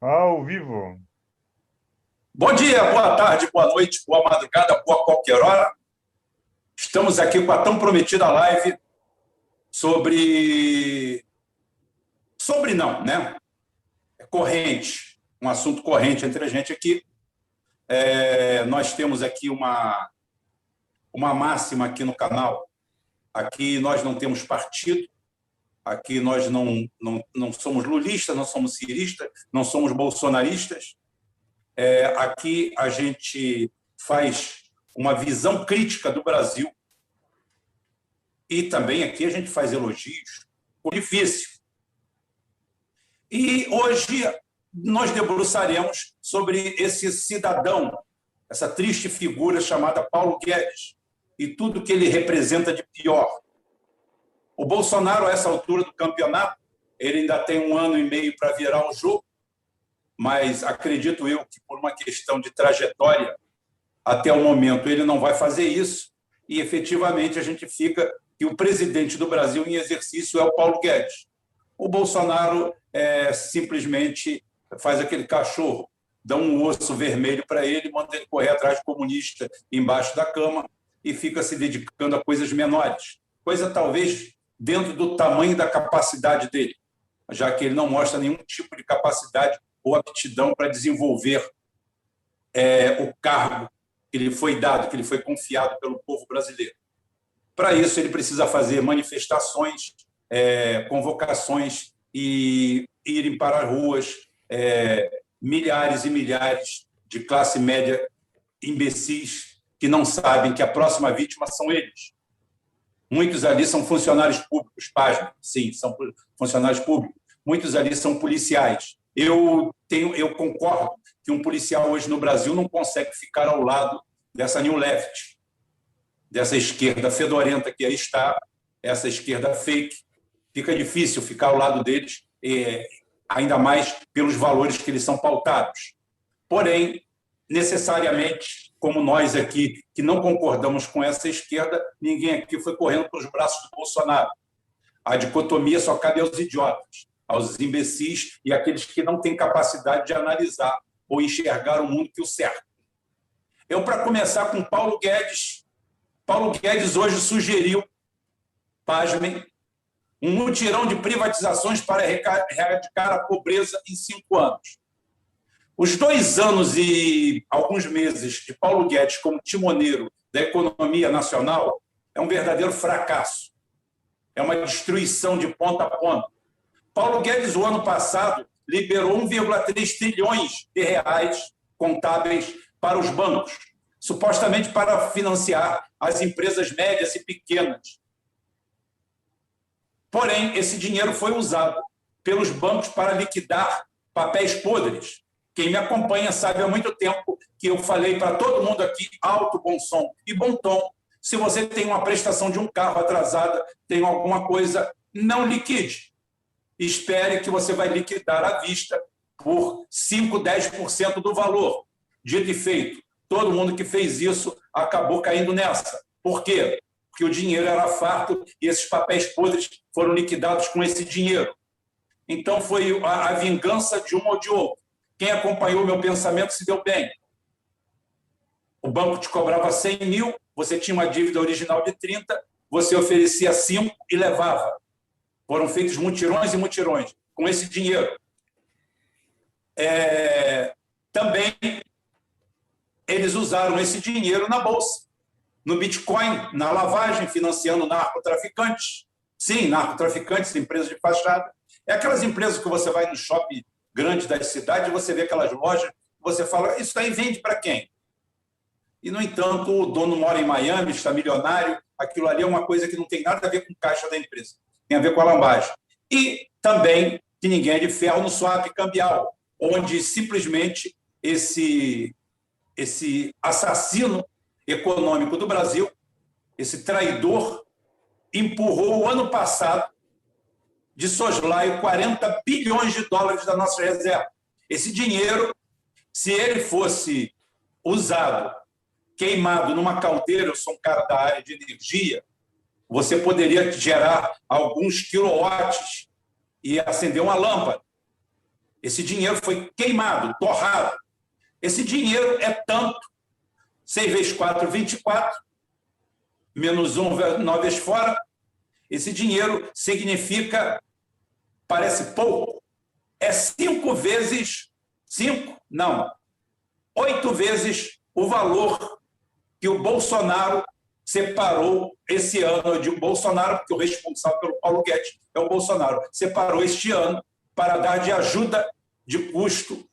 Ao vivo. Bom dia, boa tarde, boa noite, boa madrugada, boa qualquer hora. Estamos aqui com a tão prometida live sobre... Sobre não, né? É corrente, um assunto corrente entre a gente aqui. Nós temos aqui uma máxima aqui no canal. Aqui nós não temos partido, aqui nós não somos lulistas, não somos ciristas, não somos bolsonaristas. Aqui a gente faz uma visão crítica do Brasil e também aqui a gente faz elogios. Difícil. E hoje nós debruçaremos sobre esse cidadão, essa triste figura chamada Paulo Guedes e tudo que ele representa de pior. O Bolsonaro, a essa altura do campeonato, ele ainda tem 1 ano e meio para virar o jogo, mas acredito eu que por uma questão de trajetória, até o momento ele não vai fazer isso e efetivamente a gente fica que o presidente do Brasil em exercício é o Paulo Guedes. O Bolsonaro simplesmente faz aquele cachorro, dá um osso vermelho para ele, manda ele correr atrás de comunista embaixo da cama e fica se dedicando a coisas menores. Coisa talvez dentro do tamanho da capacidade dele, já que ele não mostra nenhum tipo de capacidade ou aptidão para desenvolver o cargo que lhe foi dado, que lhe foi confiado pelo povo brasileiro. Para isso, ele precisa fazer manifestações, convocações e irem para as ruas milhares e milhares de classe média imbecis que não sabem que a próxima vítima são eles. Muitos ali são funcionários públicos, pasmem, sim, são funcionários públicos. Muitos ali são policiais. Eu concordo que um policial hoje no Brasil não consegue ficar ao lado dessa New Left, dessa esquerda fedorenta que aí está, essa esquerda fake. Fica difícil ficar ao lado deles, ainda mais pelos valores que eles são pautados. Porém, necessariamente, como nós aqui, que não concordamos com essa esquerda, ninguém aqui foi correndo para os braços do Bolsonaro. A dicotomia só cabe aos idiotas, aos imbecis e àqueles que não têm capacidade de analisar ou enxergar o mundo que o cerca. Para começar com Paulo Guedes hoje sugeriu, pasmem, um mutirão de privatizações para erradicar a pobreza em 5 anos. Os 2 anos e alguns meses de Paulo Guedes como timoneiro da economia nacional é um verdadeiro fracasso. É uma destruição de ponta a ponta. Paulo Guedes, o ano passado, liberou 1,3 trilhões de reais contábeis para os bancos, supostamente para financiar as empresas médias e pequenas. Porém, esse dinheiro foi usado pelos bancos para liquidar papéis podres. Quem me acompanha sabe há muito tempo que eu falei para todo mundo aqui, alto, bom som e bom tom, se você tem uma prestação de um carro atrasada, tem alguma coisa, não liquide. Espere que você vai liquidar à vista por 5%, 10% do valor. Dito e feito, todo mundo que fez isso acabou caindo nessa. Por quê? Porque o dinheiro era farto e esses papéis podres foram liquidados com esse dinheiro. Então, foi a vingança de um ou de outro. Quem acompanhou o meu pensamento se deu bem. O banco te cobrava 100 mil, você tinha uma dívida original de 30, você oferecia 5 e levava. Foram feitos mutirões e mutirões com esse dinheiro. Também eles usaram esse dinheiro na Bolsa, no Bitcoin, na lavagem, financiando narcotraficantes. Sim, narcotraficantes, empresas de fachada. É aquelas empresas que você vai no shopping grande das cidades, você vê aquelas lojas, você fala, isso aí vende para quem? E, no entanto, o dono mora em Miami, está milionário, aquilo ali é uma coisa que não tem nada a ver com o caixa da empresa, tem a ver com a lambagem. E também que ninguém é de ferro no swap cambial, onde simplesmente esse assassino econômico do Brasil, esse traidor, empurrou o ano passado de soslaio 40 bilhões de dólares da nossa reserva. Esse dinheiro, se ele fosse usado, queimado numa caldeira, eu sou um cara da área de energia, você poderia gerar alguns quilowatts e acender uma lâmpada. Esse dinheiro foi queimado, torrado. Esse dinheiro é tanto, 6 vezes 4, 24, menos 1, 9 vezes fora. Esse dinheiro significa, parece pouco, é 5 vezes, 5? Não, 8 vezes o valor que o Bolsonaro separou esse ano. Eu digo Bolsonaro porque o responsável pelo Paulo Guedes é o Bolsonaro. Separou este ano para dar de ajuda de custo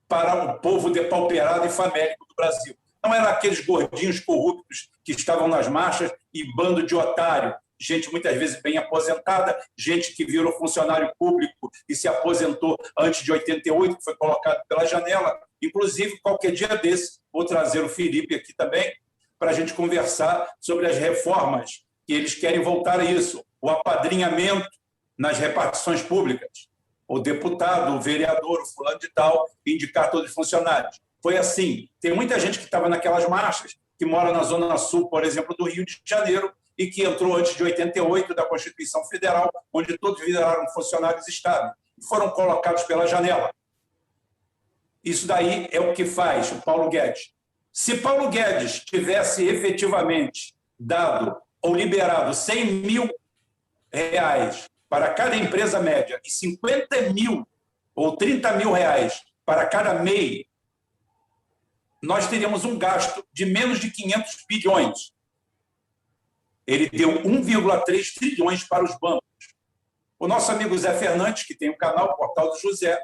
para o povo depauperado e famélico do Brasil. Não eram aqueles gordinhos corruptos que estavam nas marchas e bando de otário, gente muitas vezes bem aposentada, gente que virou funcionário público e se aposentou antes de 88, que foi colocado pela janela. Inclusive, qualquer dia desse, vou trazer o Felipe aqui também, para a gente conversar sobre as reformas que eles querem voltar a isso, o apadrinhamento nas repartições públicas, o deputado, o vereador, o fulano de tal, indicar todos os funcionários. Foi assim. Tem muita gente que estava naquelas marchas, que mora na Zona Sul, por exemplo, do Rio de Janeiro, e que entrou antes de 88 da Constituição Federal, onde todos viraram funcionários estáveis, e foram colocados pela janela. Isso daí é o que faz o Paulo Guedes. Se Paulo Guedes tivesse efetivamente dado ou liberado 100 mil reais para cada empresa média e 50 mil ou 30 mil reais para cada MEI, nós teríamos um gasto de menos de 500 bilhões. Ele deu 1,3 trilhões para os bancos. O nosso amigo Zé Fernandes, que tem um canal, o Portal do José,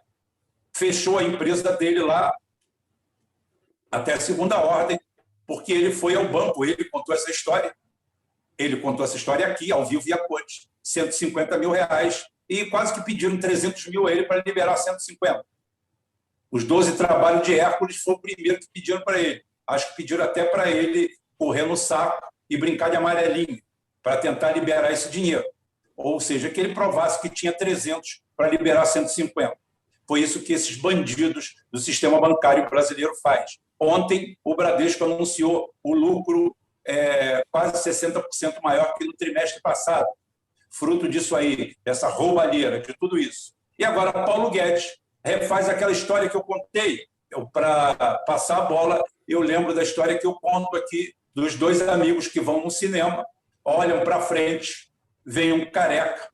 fechou a empresa dele lá até a segunda ordem, porque ele foi ao banco, ele contou essa história. Ele contou essa história aqui, ao vivo e a cores. 150 mil reais, e quase que pediram 300 mil a ele para liberar 150. Os 12 trabalhos de Hércules foi o primeiro que pediram para ele. Acho que pediram até para ele correr no saco e brincar de amarelinho, para tentar liberar esse dinheiro. Ou seja, que ele provasse que tinha 300 para liberar 150. Foi isso que esses bandidos do sistema bancário brasileiro faz. Ontem, o Bradesco anunciou o lucro quase 60% maior que no trimestre passado. Fruto disso aí, dessa roubalheira, de tudo isso. E agora, Paulo Guedes refaz aquela história que eu contei. Para passar a bola, eu lembro da história que eu conto aqui dos 2 amigos que vão no cinema, olham para frente, vem um careca,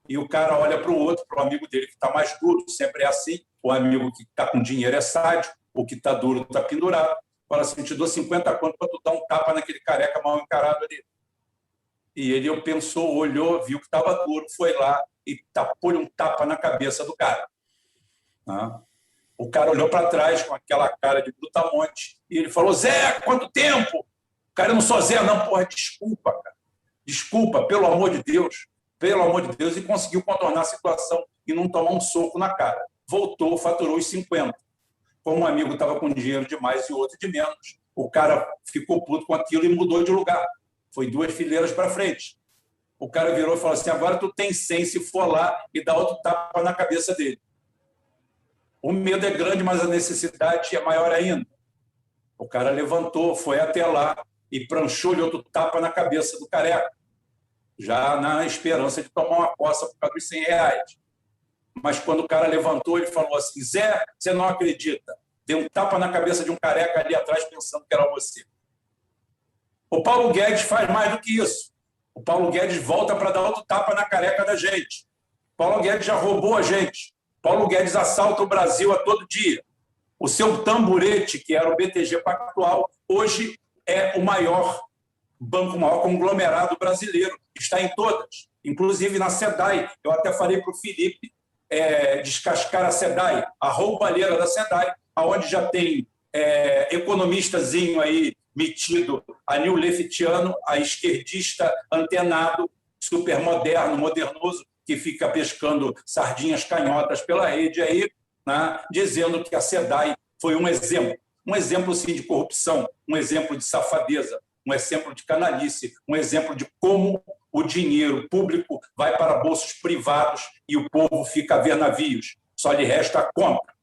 e o cara olha para o outro, para o amigo dele que está mais duro, sempre é assim, o amigo que está com dinheiro é sádico, o que está duro está pendurado, fala assim, te dou 50 conto para tu dar um tapa naquele careca mal encarado ali. E ele pensou, olhou, viu que estava duro, foi lá e tapou-lhe um tapa na cabeça do cara. O cara olhou para trás com aquela cara de brutamonte e ele falou, Zé, quanto tempo? O cara, eu não sou Zé, não, porra, desculpa, cara. Desculpa, pelo amor de Deus, e conseguiu contornar a situação e não tomar um soco na cara. Voltou, faturou os 50. Como um amigo estava com dinheiro demais e o outro de menos, o cara ficou puto com aquilo e mudou de lugar. Foi 2 fileiras para frente. O cara virou e falou assim, agora tu tem 100 se for lá e dá outro tapa na cabeça dele. O medo é grande, mas a necessidade é maior ainda. O cara levantou, foi até lá e pranchou-lhe outro tapa na cabeça do careca, já na esperança de tomar uma coça por causa dos 100 reais. Mas quando o cara levantou, ele falou assim, Zé, você não acredita, deu um tapa na cabeça de um careca ali atrás pensando que era você. O Paulo Guedes faz mais do que isso. O Paulo Guedes volta para dar outro tapa na careca da gente. O Paulo Guedes já roubou a gente. Paulo Guedes assalta o Brasil a todo dia. O seu tamborete, que era o BTG Pactual, hoje é o maior banco, o maior conglomerado brasileiro. Está em todas, inclusive na SEDAI. Eu até falei para o Felipe descascar a SEDAI, a roubalheira da SEDAI, onde já tem economistazinho aí metido, a Nil Lefitiano, a esquerdista antenado, super moderno, modernoso, que fica pescando sardinhas canhotas pela rede aí, né, dizendo que a SEDAI foi um exemplo sim de corrupção, um exemplo de safadeza, um exemplo de canalice, um exemplo de como o dinheiro público vai para bolsos privados e o povo fica a ver navios, só lhe resta a compra.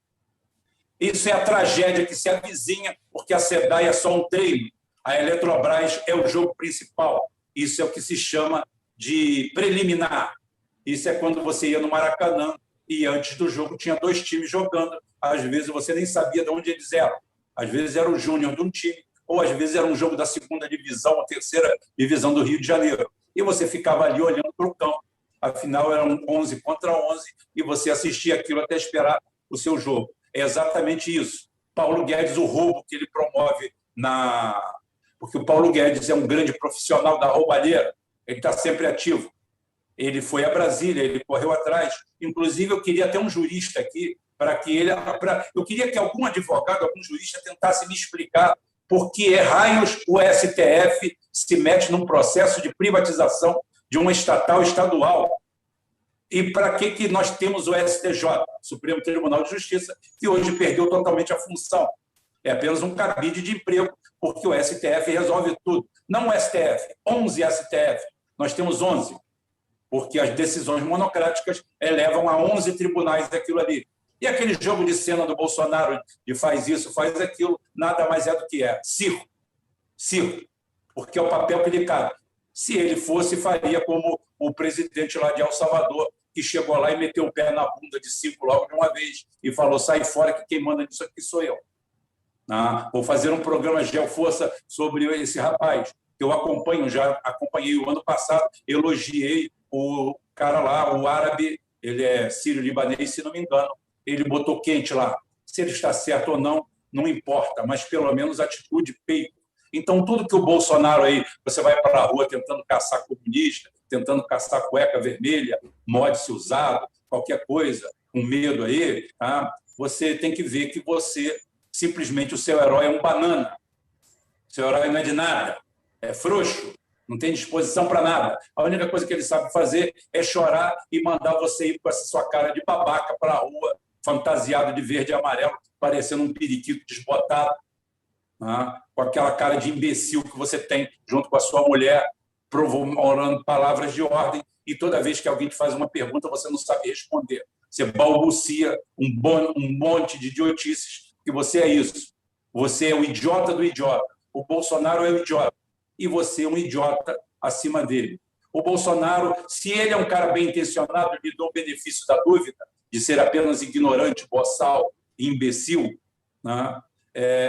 Isso é a tragédia que se avizinha, porque a SEDAI é só um treino, a Eletrobras é o jogo principal, isso é o que se chama de preliminar. Isso é quando você ia no Maracanã e antes do jogo tinha 2 times jogando. Às vezes você nem sabia de onde eles eram. Às vezes era o júnior de um time, ou às vezes era um jogo da 2ª divisão, ou 3ª divisão do Rio de Janeiro. E você ficava ali olhando para o campo. Afinal, eram 11 contra 11, e você assistia aquilo até esperar o seu jogo. É exatamente isso. Paulo Guedes, o roubo que ele promove porque o Paulo Guedes é um grande profissional da roubalheira, ele está sempre ativo. Ele foi a Brasília, ele correu atrás. Inclusive, eu queria ter um jurista aqui eu queria que algum advogado, algum jurista tentasse me explicar por que raios o STF se mete num processo de privatização de uma estatal estadual. E para que nós temos o STJ, Supremo Tribunal de Justiça, que hoje perdeu totalmente a função. É apenas um cabide de emprego, porque o STF resolve tudo. Não o STF, 11 STF. Nós temos 11, porque as decisões monocráticas levam a 11 tribunais daquilo ali. E aquele jogo de cena do Bolsonaro de faz isso, faz aquilo, nada mais é do que circo. Circo, porque é o papel que lhe cabe. Se ele fosse, faria como o presidente lá de El Salvador, que chegou lá e meteu o pé na bunda de 5 logo de uma vez e falou, sai fora que quem manda nisso aqui sou eu. Vou fazer um programa Geoforça sobre esse rapaz, que eu acompanho, já acompanhei o ano passado, elogiei o cara lá, o árabe, ele é sírio-libanês, se não me engano, ele botou quente lá. Se ele está certo ou não, não importa, mas pelo menos atitude, peito. Então, tudo que o Bolsonaro aí, você vai para a rua tentando caçar comunista, tentando caçar cueca vermelha, mod-se usado, qualquer coisa, com medo aí, você tem que ver que simplesmente o seu herói é um banana. O seu herói não é de nada, é frouxo, não tem disposição para nada. A única coisa que ele sabe fazer é chorar e mandar você ir com essa sua cara de babaca para a rua, fantasiado de verde e amarelo, parecendo um periquito desbotado, com aquela cara de imbecil que você tem junto com a sua mulher, orando palavras de ordem, e toda vez que alguém te faz uma pergunta, você não sabe responder. Você balbucia um monte de idiotices, que você é isso. Você é o idiota do idiota. O Bolsonaro é o idiota. E você é um idiota acima dele. O Bolsonaro, se ele é um cara bem intencionado, lhe dou o benefício da dúvida, de ser apenas ignorante, boçal e imbecil,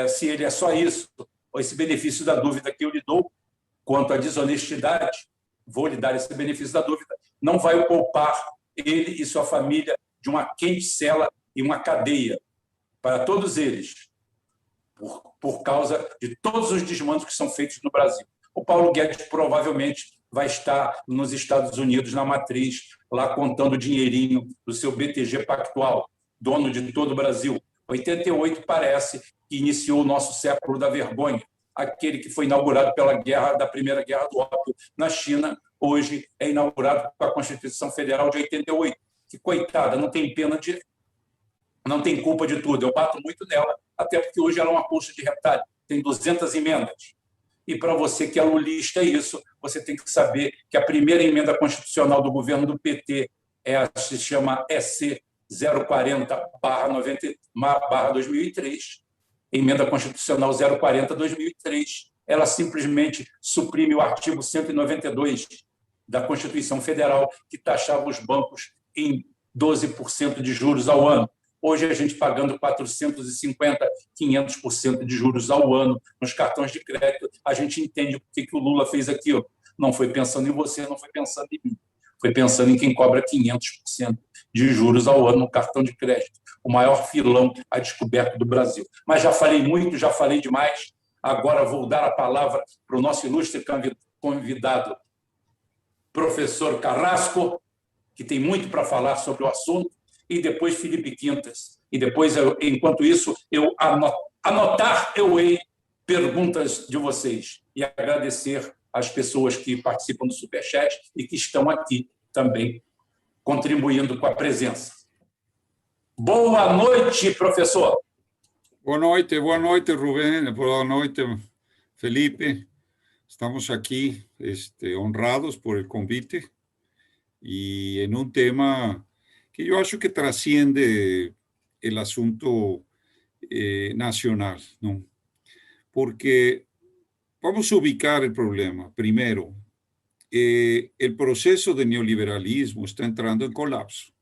se ele é só isso, esse benefício da dúvida que eu lhe dou, quanto à desonestidade, vou lhe dar esse benefício da dúvida, não vai poupar ele e sua família de uma quente cela e uma cadeia para todos eles, por causa de todos os desmandos que são feitos no Brasil. O Paulo Guedes provavelmente vai estar nos Estados Unidos, na matriz, lá contando o dinheirinho do seu BTG Pactual, dono de todo o Brasil. 88 parece que iniciou o nosso século da vergonha. Aquele que foi inaugurado da Primeira Guerra do Ópio na China, hoje é inaugurado com a Constituição Federal de 88, que, coitada, não tem não tem culpa de tudo. Eu bato muito nela, até porque hoje ela é uma colcha de retalho, tem 200 emendas. E para você que é lulista, isso, você tem que saber que a primeira emenda constitucional do governo do PT se chama EC 040/2003, emenda constitucional 040/2003. Ela simplesmente suprime o artigo 192 da Constituição Federal, que taxava os bancos em 12% de juros ao ano. Hoje, a gente pagando 450%, 500% de juros ao ano nos cartões de crédito, a gente entende por que o Lula fez aquilo. Não foi pensando em você, não foi pensando em mim. Foi pensando em quem cobra 500% de juros ao ano no cartão de crédito. O maior filão a descoberto do Brasil. Mas já falei muito, já falei demais. Agora vou dar a palavra para o nosso ilustre convidado, professor Carrasco, que tem muito para falar sobre o assunto, e depois Felipe Quintas. E depois, enquanto isso, eu hei perguntas de vocês e agradecer às pessoas que participam do Superchat e que estão aqui também contribuindo com a presença. Boa noite, professor. Boa noite, Rubén. Boa noite, Felipe. Estamos aquí honrados por el convite y en un tema que yo acho que trasciende el asunto nacional, ¿no? Porque vamos a ubicar el problema. Primero, el proceso de neoliberalismo está entrando en colapso.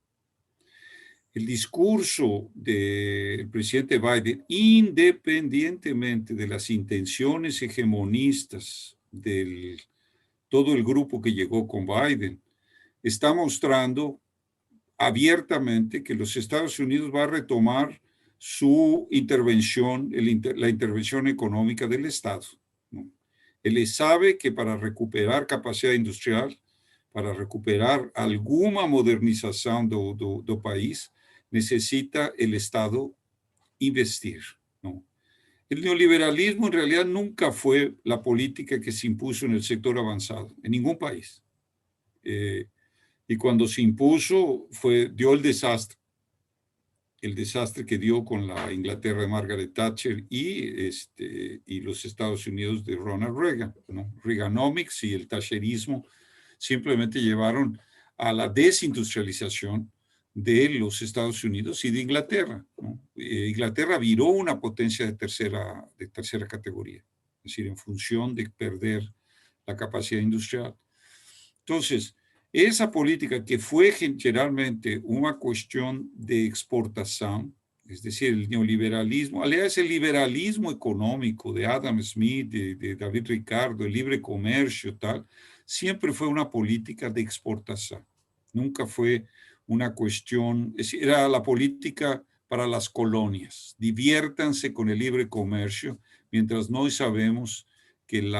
el discurso del presidente Biden, independientemente de las intenciones hegemonistas de todo el grupo que llegó con Biden, está mostrando abiertamente que los Estados Unidos va a retomar su intervención, la intervención económica del Estado, ¿no? Él sabe que para recuperar capacidad industrial, para recuperar alguna modernización do país, necesita el Estado investir, ¿no? El neoliberalismo en realidad nunca fue la política que se impuso en el sector avanzado, en ningún país. Y cuando se impuso, dio el desastre que dio con la Inglaterra de Margaret Thatcher y los Estados Unidos de Ronald Reagan, ¿no? Reaganomics y el thatcherismo simplemente llevaron a la desindustrialización de los Estados Unidos y de Inglaterra, ¿no? Inglaterra viró una potencia de tercera categoría, es decir, en función de perder la capacidad industrial. Entonces, esa política que fue generalmente una cuestión de exportación, es decir, el neoliberalismo, aliás, el liberalismo económico de Adam Smith, de David Ricardo, el libre comercio, tal, siempre fue una política de exportación. Nunca fue una cuestión, era la política para las colonias. Diviértanse con el libre comercio, mientras no sabemos que el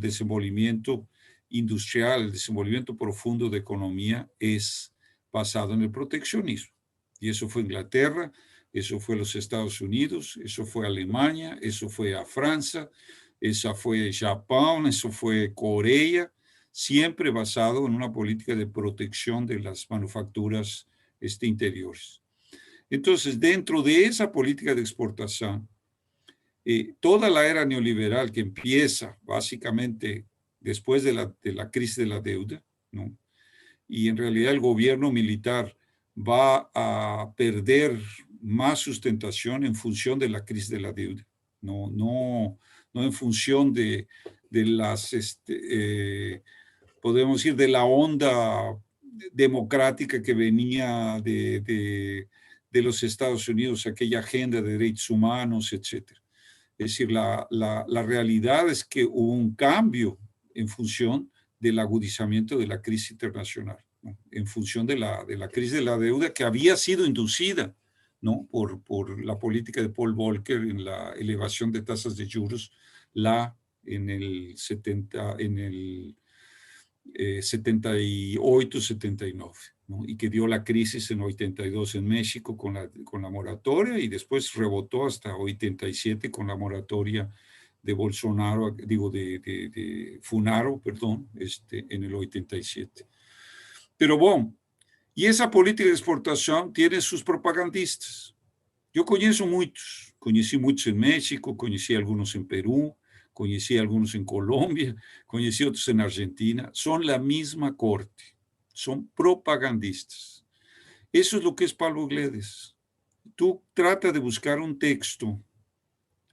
desenvolvimiento industrial, el desenvolvimiento profundo de economía es basado en el proteccionismo. Y eso fue Inglaterra, eso fue los Estados Unidos, eso fue Alemania, eso fue a Francia, eso fue Japón, eso fue Corea, siempre basado en una política de protección de las manufacturas interiores. Entonces, dentro de esa política de exportación, toda la era neoliberal que empieza básicamente después de la crisis de la deuda, ¿no? Y en realidad el gobierno militar va a perder más sustentación en función de la crisis de la deuda, no en función de las, podemos decir, de la onda democrática que venía de los Estados Unidos, aquella agenda de derechos humanos, etcétera. Es decir, la realidad es que hubo un cambio en función del agudizamiento de la crisis internacional, ¿no? En función de la crisis de la deuda que había sido inducida, ¿no? por la política de Paul Volcker en la elevación de tasas de juros en el 78, 79, ¿no? Y que dio la crisis en 82 en México con la moratoria y después rebotó hasta 87 con la moratoria de Bolsonaro, digo, de Funaro, perdón, en el 87. Pero bueno, y esa política de exportación tiene sus propagandistas. Yo conocí muchos en México, conocí algunos en Perú, conocí algunos en Colombia, conocí otros en Argentina. Son la misma corte, son propagandistas. Eso es lo que es Pablo Gledes. Tú trata de buscar un texto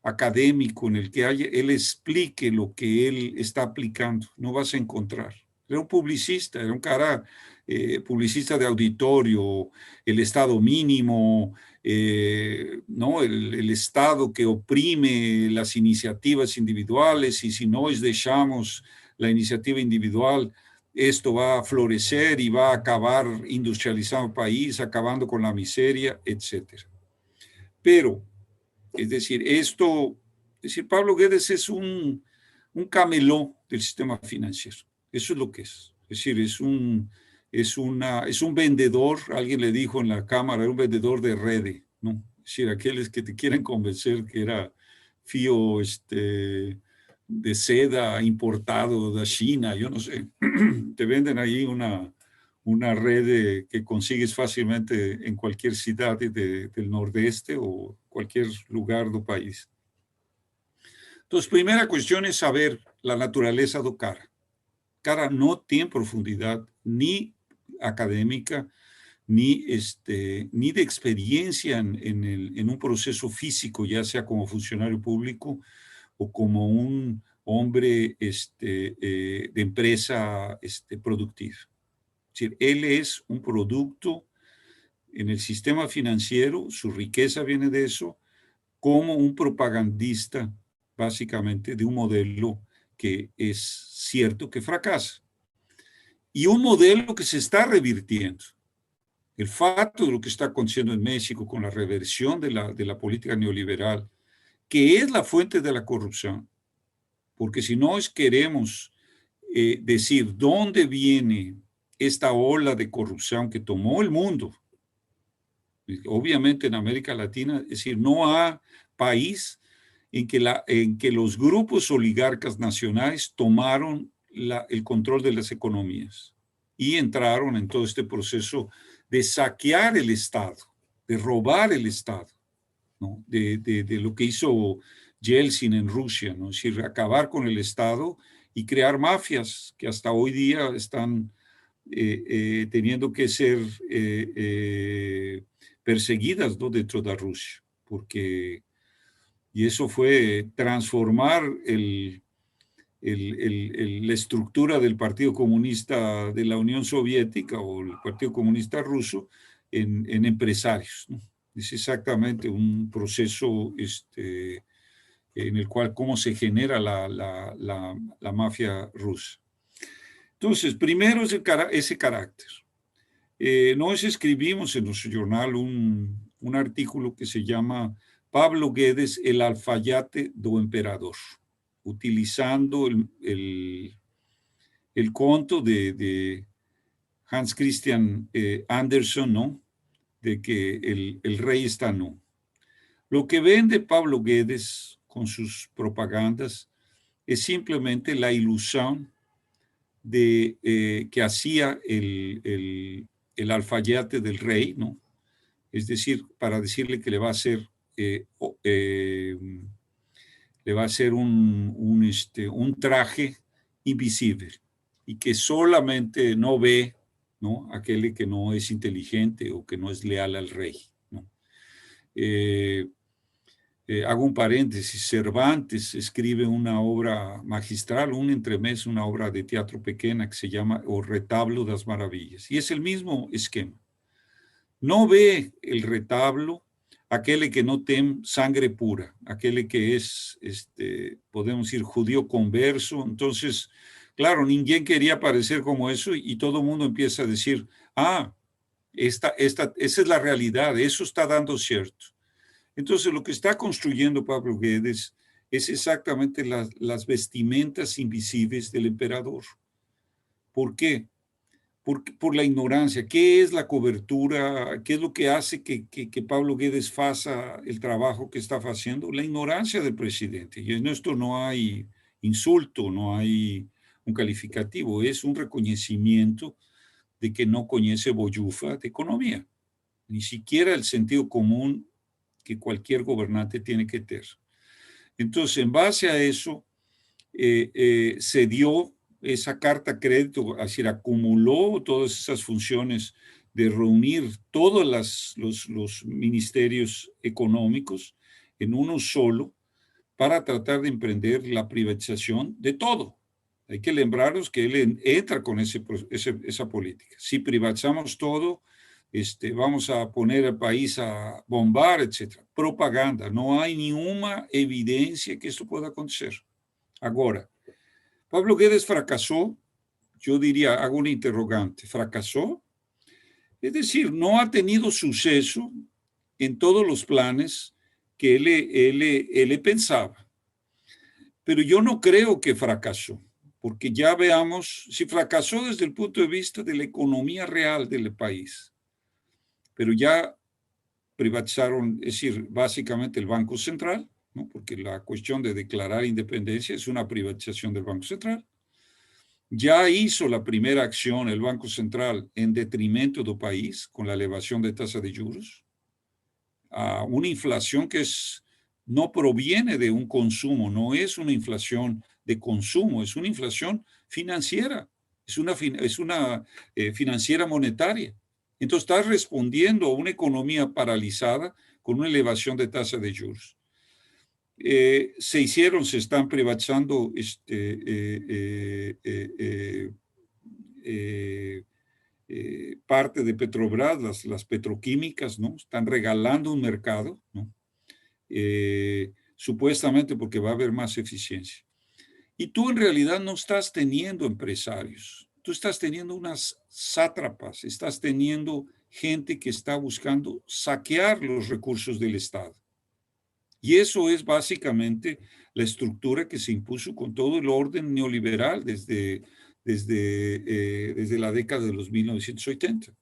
académico en el que él explique lo que él está aplicando. No vas a encontrar. Era un publicista, era un cara publicista de auditorio, el Estado mínimo, ¿no? El Estado que oprime las iniciativas individuales y si no dejamos la iniciativa individual, esto va a florecer y va a acabar industrializando el país, acabando con la miseria, etc. Pero es decir, Pablo Guedes es un cameló del sistema financiero. Eso es lo que es. Es decir, es un vendedor, alguien le dijo en la cámara, un vendedor de redes, ¿no? Es decir, aquellos que te quieren convencer que era fío de seda importado de China, yo no sé. Te venden ahí una red que consigues fácilmente en cualquier ciudad del nordeste o cualquier lugar del país. Entonces, primera cuestión es saber la naturaleza do cara. Cara no tiene profundidad ni académica, ni de experiencia en un proceso físico, ya sea como funcionario público o como un hombre de empresa productiva. Es decir, él es un producto en el sistema financiero, su riqueza viene de eso, como un propagandista, básicamente, de un modelo que es cierto que fracasa. Y un modelo que se está revirtiendo. El facto de lo que está aconteciendo en México con la reversión de la política neoliberal, que es la fuente de la corrupción, porque si no queremos decir dónde viene esta ola de corrupción que tomó el mundo, obviamente en América Latina, es decir, no hay país en que los grupos oligarcas nacionales tomaron el control de las economías y entraron en todo este proceso de saquear el Estado, de robar el Estado, ¿no? De lo que hizo Yeltsin en Rusia, ¿no? Es decir, acabar con el Estado y crear mafias que hasta hoy día están teniendo que ser perseguidas, ¿no? Dentro de Rusia, porque y eso fue transformar la estructura del Partido Comunista de la Unión Soviética o el Partido Comunista Ruso en empresarios, ¿no? Es exactamente un proceso en el cual cómo se genera la mafia rusa. Entonces, primero es ese carácter. Nos escribimos en nuestro jornal un artículo que se llama Pablo Guedes, el alfayate do emperador, utilizando el conto de Hans Christian Andersen, ¿no? De que el rey está nu. Lo que vende Pablo Guedes con sus propagandas es simplemente la ilusión de que hacía el alfayate del rey, ¿no? Es decir, para decirle que le va a hacer un traje invisible y que solamente no ve, ¿no? Aquel que no es inteligente o que no es leal al rey, ¿no? Hago un paréntesis, Cervantes escribe una obra magistral, un entremés, una obra de teatro pequeña que se llama O Retablo das Maravillas, y es el mismo esquema. No ve el retablo aquel que no tem sangre pura, aquel que es, podemos decir, judío converso. Entonces, claro, ninguém quería parecer como eso y todo el mundo empieza a decir, esa es la realidad, eso está dando cierto. Entonces, lo que está construyendo Pablo Guedes es exactamente las vestimentas invisibles del emperador. ¿Por qué? Por la ignorancia. ¿Qué es la cobertura? ¿Qué es lo que hace que Pablo Guedes faça el trabajo que está haciendo? La ignorancia del presidente. Y en esto no hay insulto, no hay un calificativo, es un reconocimiento de que no conoce bollufa de economía, ni siquiera el sentido común que cualquier gobernante tiene que tener. Entonces, en base a eso, se dio esa carta crédito, es decir, acumuló todas esas funciones de reunir todos los ministerios económicos en uno solo para tratar de emprender la privatización de todo. Hay que lembraros que él entra con esa política. Si privatizamos todo, vamos a poner al país a bombar, etc. Propaganda. No hay ninguna evidencia que esto pueda acontecer. Ahora, Pablo Guedes fracasó, yo diría, hago un interrogante, ¿fracasó? Es decir, no ha tenido suceso en todos los planes que él pensaba. Pero yo no creo que fracasó, porque ya veamos, si fracasó desde el punto de vista de la economía real del país, pero ya privatizaron, es decir, básicamente el Banco Central, ¿no? Porque la cuestión de declarar independencia es una privatización del Banco Central. Ya hizo la primera acción el Banco Central en detrimento del país con la elevación de tasa de juros, a una inflación que no proviene de un consumo, no es una inflación de consumo, es una inflación financiera, es una financiera monetaria. Entonces está respondiendo a una economía paralizada con una elevación de tasa de juros. Se están privatizando parte de Petrobras, las petroquímicas, ¿no? Están regalando un mercado, ¿no? Supuestamente porque va a haber más eficiencia. Y tú en realidad no estás teniendo empresarios, tú estás teniendo unas sátrapas, estás teniendo gente que está buscando saquear los recursos del Estado. Y eso es básicamente la estructura que se impuso con todo el orden neoliberal desde la década de los 1980.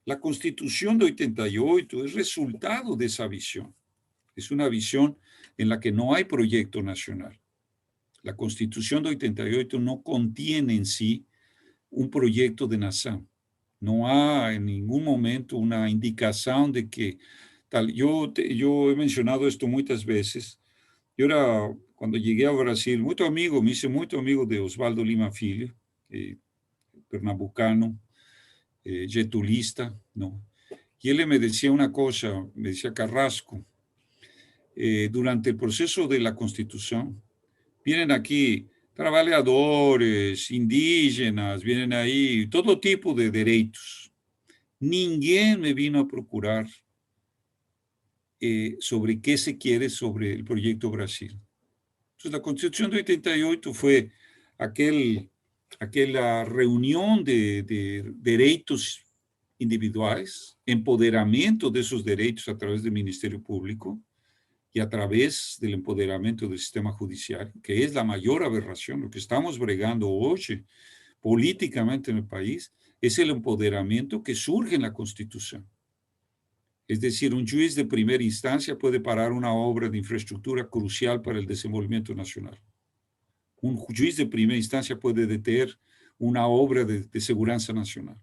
La Constitución de 88 es resultado de esa visión. Es una visión en la que no hay proyecto nacional. La Constitución de 88 no contiene en sí un proyecto de nación. No hay en ningún momento una indicación de que tal. Yo he mencionado esto muchas veces. Yo era, cuando llegué a Brasil, me hice muy amigo de Osvaldo Lima Filho, pernambucano, getulista, ¿no? Y él me decía una cosa, me decía Carrasco, durante el proceso de la Constitución, vienen aquí trabajadores, indígenas, vienen ahí, todo tipo de derechos. Ninguém me vino a procurar sobre qué se quiere sobre el proyecto Brasil. Entonces, la Constitución de 88 fue aquella reunión de derechos individuales, empoderamiento de esos derechos a través del Ministerio Público y a través del empoderamiento del sistema judicial, que es la mayor aberración. Lo que estamos bregando hoy políticamente en el país es el empoderamiento que surge en la Constitución. Es decir, un juez de primera instancia puede parar una obra de infraestructura crucial para el desenvolvimiento nacional. Un juez de primera instancia puede detener una obra de seguridad nacional.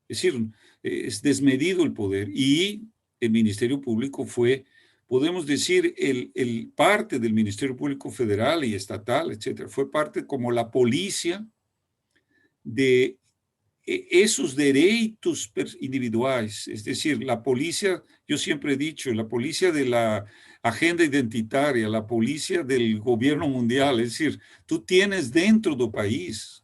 Es decir, es desmedido el poder y el Ministerio Público fue, podemos decir, el parte del Ministerio Público Federal y estatal, etcétera, fue parte como la policía de esos derechos individuales. Es decir, la policía, yo siempre he dicho, la policía de la agenda identitaria, la policía del gobierno mundial. Es decir, tú tienes dentro del país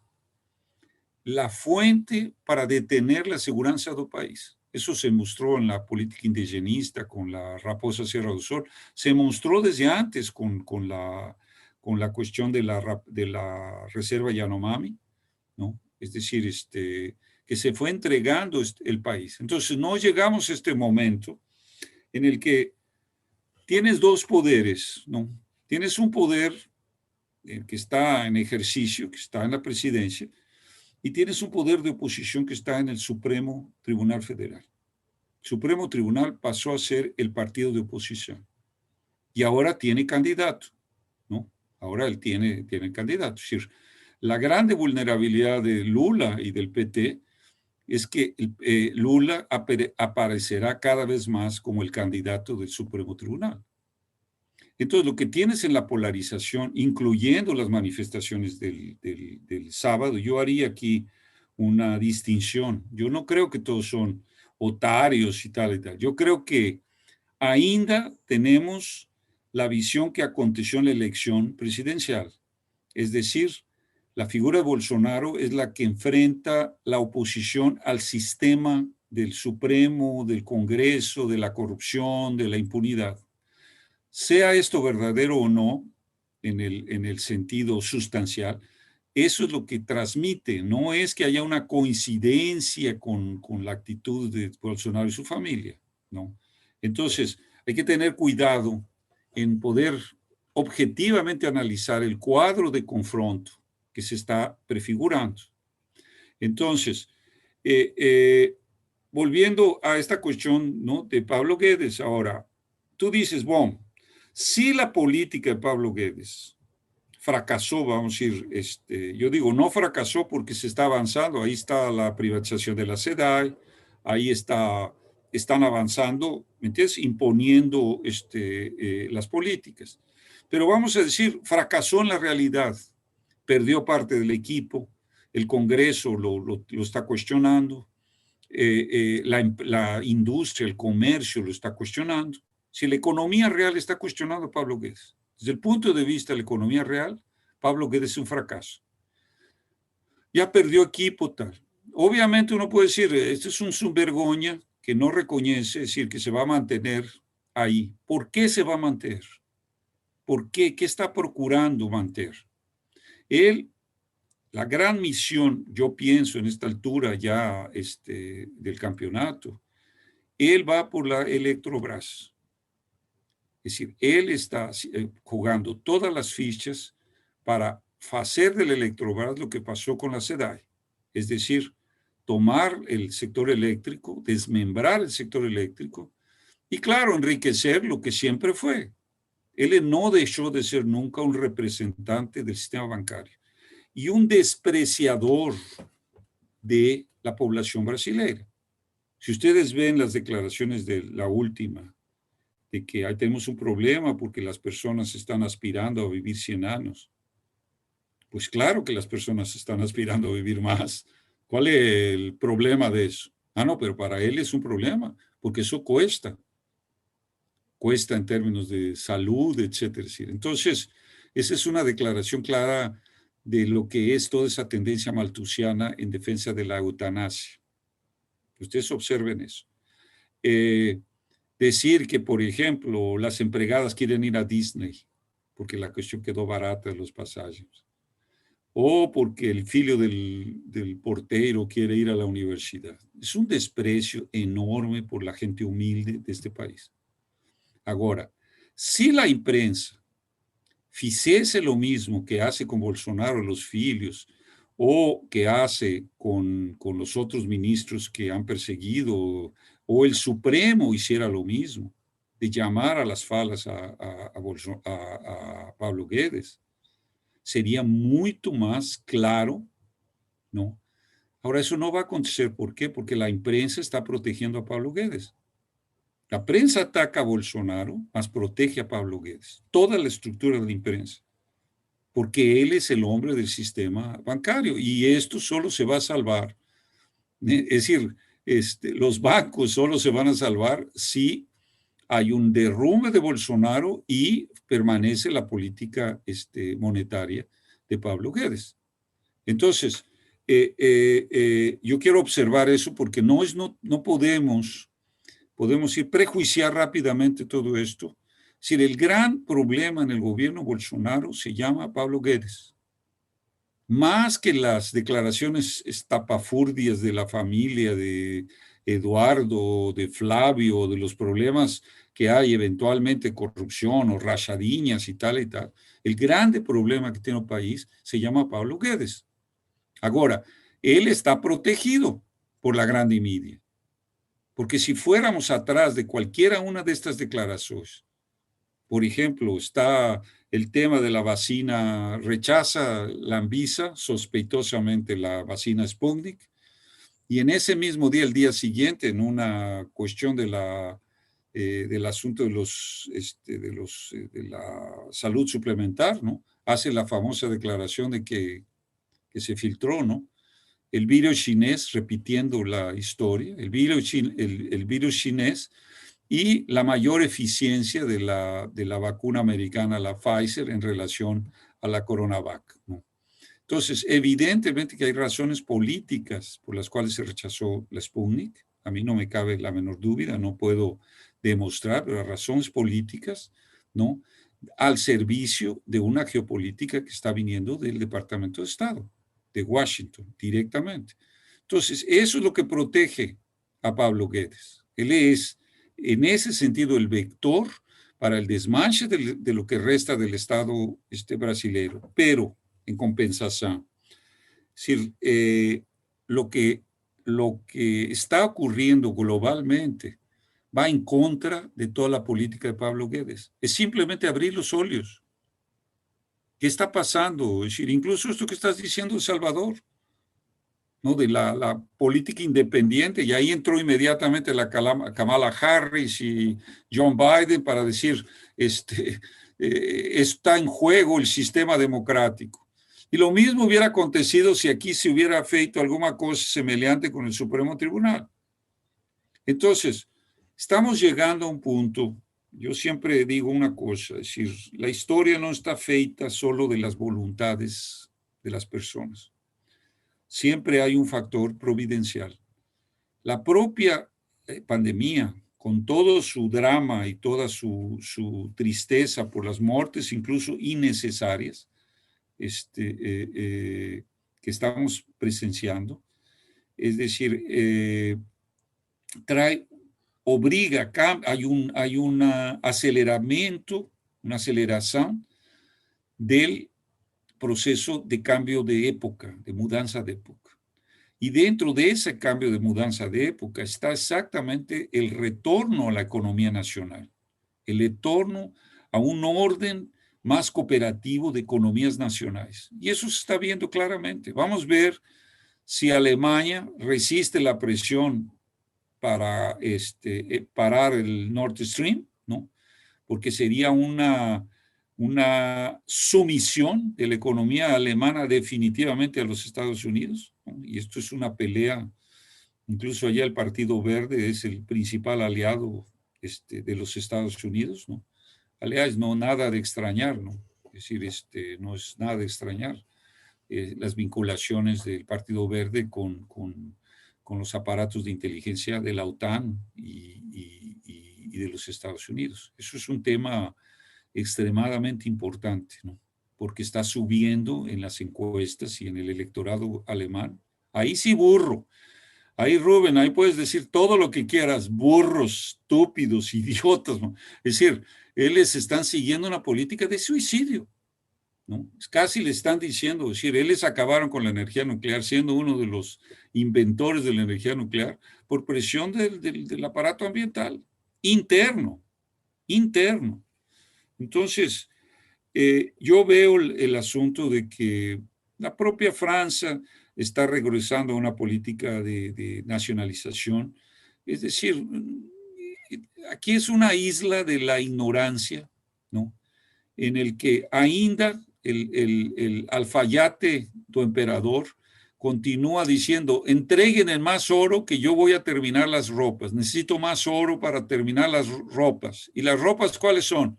la fuente para detener la seguridad del país. Eso se mostró en la política indigenista con la Raposa Serra do Sol, se mostró desde antes con la cuestión de la reserva Yanomami, ¿no? Es decir, que se fue entregando el país. Entonces, no llegamos a este momento en el que tienes dos poderes, ¿no? Tienes un poder que está en ejercicio, que está en la presidencia, y tienes un poder de oposición que está en el Supremo Tribunal Federal. El Supremo Tribunal pasó a ser el partido de oposición y ahora tiene candidato, ¿no? Ahora él tiene candidato. Es decir, la grande vulnerabilidad de Lula y del PT es que Lula aparecerá cada vez más como el candidato del Supremo Tribunal. Entonces, lo que tienes en la polarización, incluyendo las manifestaciones del sábado, yo haría aquí una distinción. Yo no creo que todos son otarios y tal y tal. Yo creo que ainda tenemos la visión que aconteció en la elección presidencial. Es decir, la figura de Bolsonaro es la que enfrenta la oposición al sistema del Supremo, del Congreso, de la corrupción, de la impunidad. Sea esto verdadero o no, en el sentido sustancial, eso es lo que transmite. No es que haya una coincidencia con la actitud de Bolsonaro y su familia, ¿no? Entonces, hay que tener cuidado en poder objetivamente analizar el cuadro de confronto que se está prefigurando. Entonces, volviendo a esta cuestión, ¿no?, de Pablo Guedes, ahora, tú dices, bueno, si la política de Pablo Guedes fracasó, vamos a decir, yo digo, no fracasó porque se está avanzando, ahí está la privatización de la SEDAI, ahí están avanzando, ¿me entiendes?, imponiendo las políticas. Pero vamos a decir, fracasó en la realidad, perdió parte del equipo, el Congreso lo está cuestionando, la industria, el comercio lo está cuestionando. Si la economía real está cuestionando a Pablo Guedes, desde el punto de vista de la economía real, Pablo Guedes es un fracaso. Ya perdió equipo, tal. obviamente uno puede decir, este es un subvergoña que no reconoce, es decir, que se va a mantener ahí. ¿Por qué se va a mantener? ¿Por qué? ¿Qué está procurando mantener? Él, la gran misión, yo pienso en esta altura ya del campeonato, él va por la Electrobras. Es decir, él está jugando todas las fichas para hacer del Electrobras lo que pasó con la SEDAI. Es decir, tomar el sector eléctrico, desmembrar el sector eléctrico y, claro, enriquecer lo que siempre fue. Él no dejó de ser nunca un representante del sistema bancario y un despreciador de la población brasileña. Si ustedes ven las declaraciones de la última, de que ahí tenemos un problema porque las personas están aspirando a vivir 100 años, pues claro que las personas están aspirando a vivir más. ¿Cuál es el problema de eso? Ah, no, pero para él es un problema, porque eso cuesta en términos de salud, etcétera. Entonces, esa es una declaración clara de lo que es toda esa tendencia malthusiana en defensa de la eutanasia. Ustedes observen eso. Decir que, por ejemplo, las empleadas quieren ir a Disney porque la cuestión quedó barata de los pasajes, o porque el filho del portero quiere ir a la universidad. Es un desprecio enorme por la gente humilde de este país. Ahora, si la imprensa hiciese lo mismo que hace con Bolsonaro los filhos, o que hace con los otros ministros que han perseguido, o el Supremo hiciera lo mismo, de llamar a las falas a Pablo Guedes, sería mucho más claro, ¿no? Ahora, eso no va a acontecer. ¿Por qué? Porque la imprensa está protegiendo a Pablo Guedes. La prensa ataca a Bolsonaro, mas protege a Pablo Guedes. Toda la estructura de la imprensa. Porque él es el hombre del sistema bancario. Y esto solo se va a salvar. Es decir, los bancos solo se van a salvar si hay un derrumbe de Bolsonaro y permanece la política monetaria de Pablo Guedes. Entonces, yo quiero observar eso porque no podemos ir prejuiciar rápidamente todo esto. Si el gran problema en el gobierno Bolsonaro se llama Pablo Guedes. Más que las declaraciones estapafurdias de la familia de Eduardo, de Flavio, de los problemas que hay eventualmente corrupción o rachadiñas y tal, el grande problema que tiene el país se llama Pablo Guedes. Ahora, él está protegido por la grande media, porque si fuéramos atrás de cualquiera una de estas declaraciones, por ejemplo, está el tema de la vacina, rechaza la Anvisa, sospechosamente la vacina Sputnik, y en ese mismo día, el día siguiente, en una cuestión del asunto de la salud suplementar, ¿no? Hace la famosa declaración de que se filtró, ¿no? El virus chinés, repitiendo la historia, el virus chinés y la mayor eficiencia de la vacuna americana, la Pfizer, en relación a la CoronaVac, ¿no? Entonces, evidentemente que hay razones políticas por las cuales se rechazó la Sputnik. A mí no me cabe la menor duda, no puedo demostrar, pero razones políticas, ¿no? Al servicio de una geopolítica que está viniendo del Departamento de Estado, de Washington, directamente. Entonces, eso es lo que protege a Pablo Guedes. Él es, en ese sentido, el vector para el desmanche de lo que resta del Estado brasileño. Pero, en compensación, lo que está ocurriendo globalmente va en contra de toda la política de Pablo Guedes. Es simplemente abrir los ojos. ¿Qué está pasando? Es decir, incluso esto que estás diciendo, Salvador, ¿no? De la política independiente, y ahí entró inmediatamente la Kamala Harris y John Biden para decir, está en juego el sistema democrático. Y lo mismo hubiera acontecido si aquí se hubiera feito alguna cosa semejante con el Supremo Tribunal. Entonces, estamos llegando a un punto, yo siempre digo una cosa, es decir, la historia no está feita solo de las voluntades de las personas, siempre hay un factor providencial. La propia pandemia, con todo su drama y toda su tristeza por las muertes, incluso innecesarias, que estamos presenciando, es decir, obliga, hay un aceleramiento, una aceleración del proceso de cambio de época, de mudanza de época. Y dentro de ese cambio de mudanza de época está exactamente el retorno a la economía nacional, el retorno a un orden más cooperativo de economías nacionales. Y eso se está viendo claramente. Vamos a ver si Alemania resiste la presión para parar el Nord Stream, ¿no? Porque sería una sumisión de la economía alemana definitivamente a los Estados Unidos, ¿no? Y esto es una pelea, incluso allá el Partido Verde es el principal aliado de los Estados Unidos, ¿no? Aliás, no nada de extrañar, ¿no? Es decir, no es nada de extrañar las vinculaciones del Partido Verde con los aparatos de inteligencia de la OTAN y de los Estados Unidos. Eso es un tema extremadamente importante, ¿no? Porque está subiendo en las encuestas y en el electorado alemán. Ahí sí burro. Ahí, Rubén, ahí puedes decir todo lo que quieras, burros, estúpidos, idiotas, ¿no? Es decir, ellos están siguiendo una política de suicidio, ¿no? Casi le están diciendo, es decir, ellos acabaron con la energía nuclear, siendo uno de los inventores de la energía nuclear, por presión del aparato ambiental, interno. Entonces, yo veo el asunto de que la propia Francia está regresando a una política de nacionalización. Es decir, aquí es una isla de la ignorancia, ¿no? En el que ainda el alfayate, tu emperador, continúa diciendo, entreguen el más oro que yo voy a terminar las ropas. Necesito más oro para terminar las ropas. ¿Y las ropas cuáles son?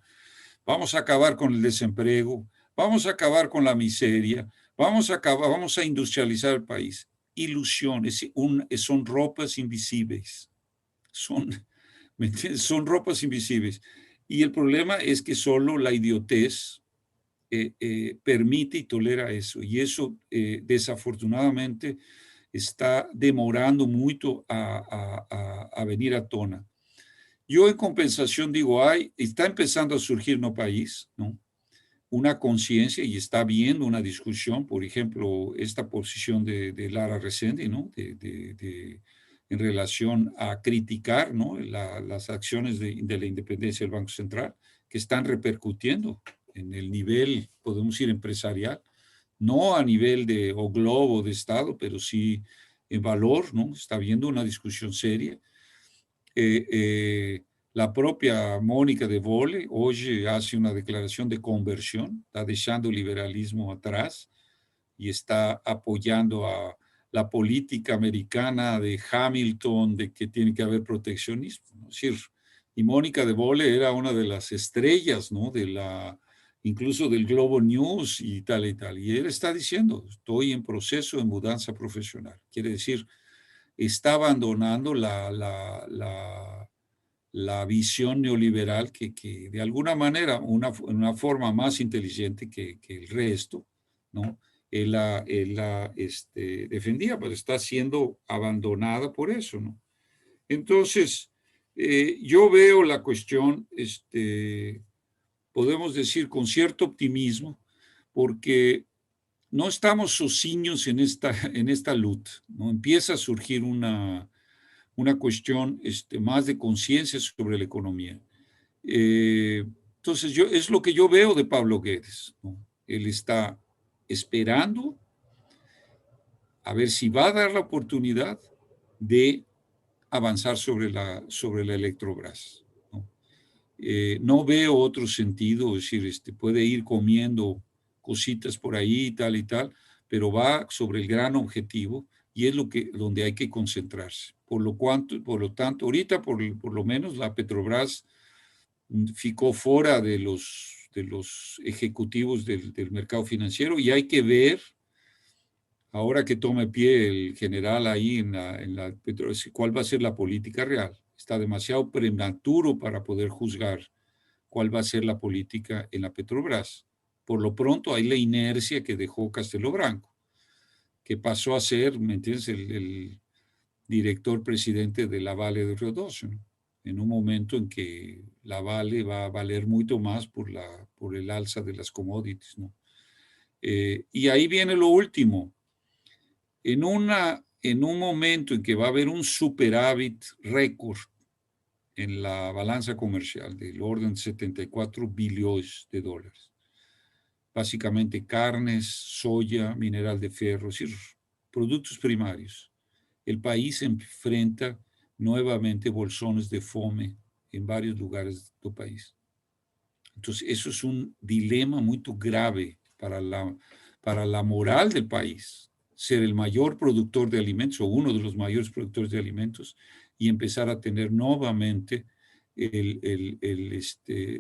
Vamos a acabar con el desempleo, vamos a acabar con la miseria, vamos a industrializar el país. Ilusiones, son ropas invisibles, son ropas invisibles. Y el problema es que solo la idiotez permite y tolera eso. Y eso, desafortunadamente, está demorando mucho a venir a tona. Yo, en compensación, digo, está empezando a surgir en el país, ¿no? Una conciencia, y está habiendo una discusión, por ejemplo, esta posición de Lara Resende, ¿no? En relación a criticar, ¿no? Las acciones de la independencia del Banco Central, que están repercutiendo en el nivel, podemos decir, empresarial, no a nivel o globo de Estado, pero sí en valor, ¿no? Está habiendo una discusión seria. La propia Mónica de Bolle hoy hace una declaración de conversión, está dejando el liberalismo atrás y está apoyando a la política americana de Hamilton, de que tiene que haber proteccionismo, ¿no? Es decir, y Mónica de Bolle era una de las estrellas, ¿no? Incluso del Globo News y tal y tal. Y él está diciendo, estoy en proceso de mudanza profesional. Quiere decir, está abandonando la visión neoliberal que de alguna manera, una forma más inteligente que el resto, ¿no? Él la defendía, pero está siendo abandonada por eso, ¿no? Entonces, yo veo la cuestión, podemos decir, con cierto optimismo, porque no estamos sociños en esta lucha, ¿no? Empieza a surgir una cuestión más de conciencia sobre la economía. Entonces, es lo que yo veo de Pablo Guedes, ¿no? Él está esperando a ver si va a dar la oportunidad de avanzar sobre la Electrobras, ¿no? No veo otro sentido, es decir, puede ir comiendo cositas por ahí y tal, pero va sobre el gran objetivo y es donde hay que concentrarse. Por lo tanto, ahorita por lo menos la Petrobras ficó fuera de los ejecutivos del mercado financiero y hay que ver ahora que tome pie el general ahí ¿cuál va a ser la política real? Está demasiado prematuro para poder juzgar cuál va a ser la política en la Petrobras. Por lo pronto hay la inercia que dejó Castelo Branco, que pasó a ser, ¿me entiendes?, el director presidente de la Vale de Río Doce, ¿no? En un momento en que la Vale va a valer mucho más por el alza de las commodities, ¿no? Y ahí viene lo último. En un momento en que va a haber un superávit récord en la balanza comercial del orden de 74 billones de dólares, básicamente carnes, soya, mineral de ferro, es decir, productos primarios, el país enfrenta nuevamente bolsones de fome en varios lugares del país. Entonces, eso es un dilema muy grave para la moral del país, ser el mayor productor de alimentos o uno de los mayores productores de alimentos y empezar a tener nuevamente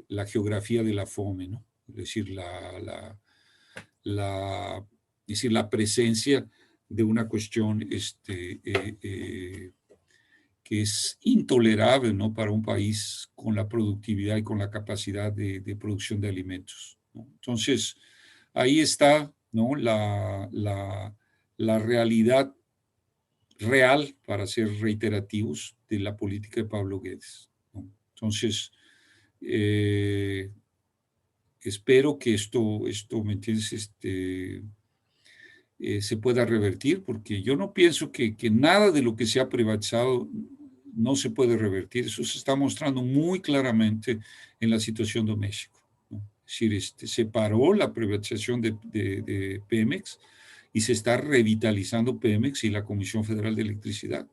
la geografía de la fome, ¿no? Es decir, la presencia de una cuestión que es intolerable, ¿no?, para un país con la productividad y con la capacidad de producción de alimentos, ¿no? Entonces, ahí está, ¿no?, la realidad real, para ser reiterativos, de la política de Pablo Guedes, ¿no? Entonces, espero que esto, ¿me entiendes?, se pueda revertir, porque yo no pienso que nada de lo que se ha privatizado no se puede revertir. Eso se está mostrando muy claramente en la situación de México, ¿no? Es decir, se paró la privatización de Pemex y se está revitalizando Pemex y la Comisión Federal de Electricidad,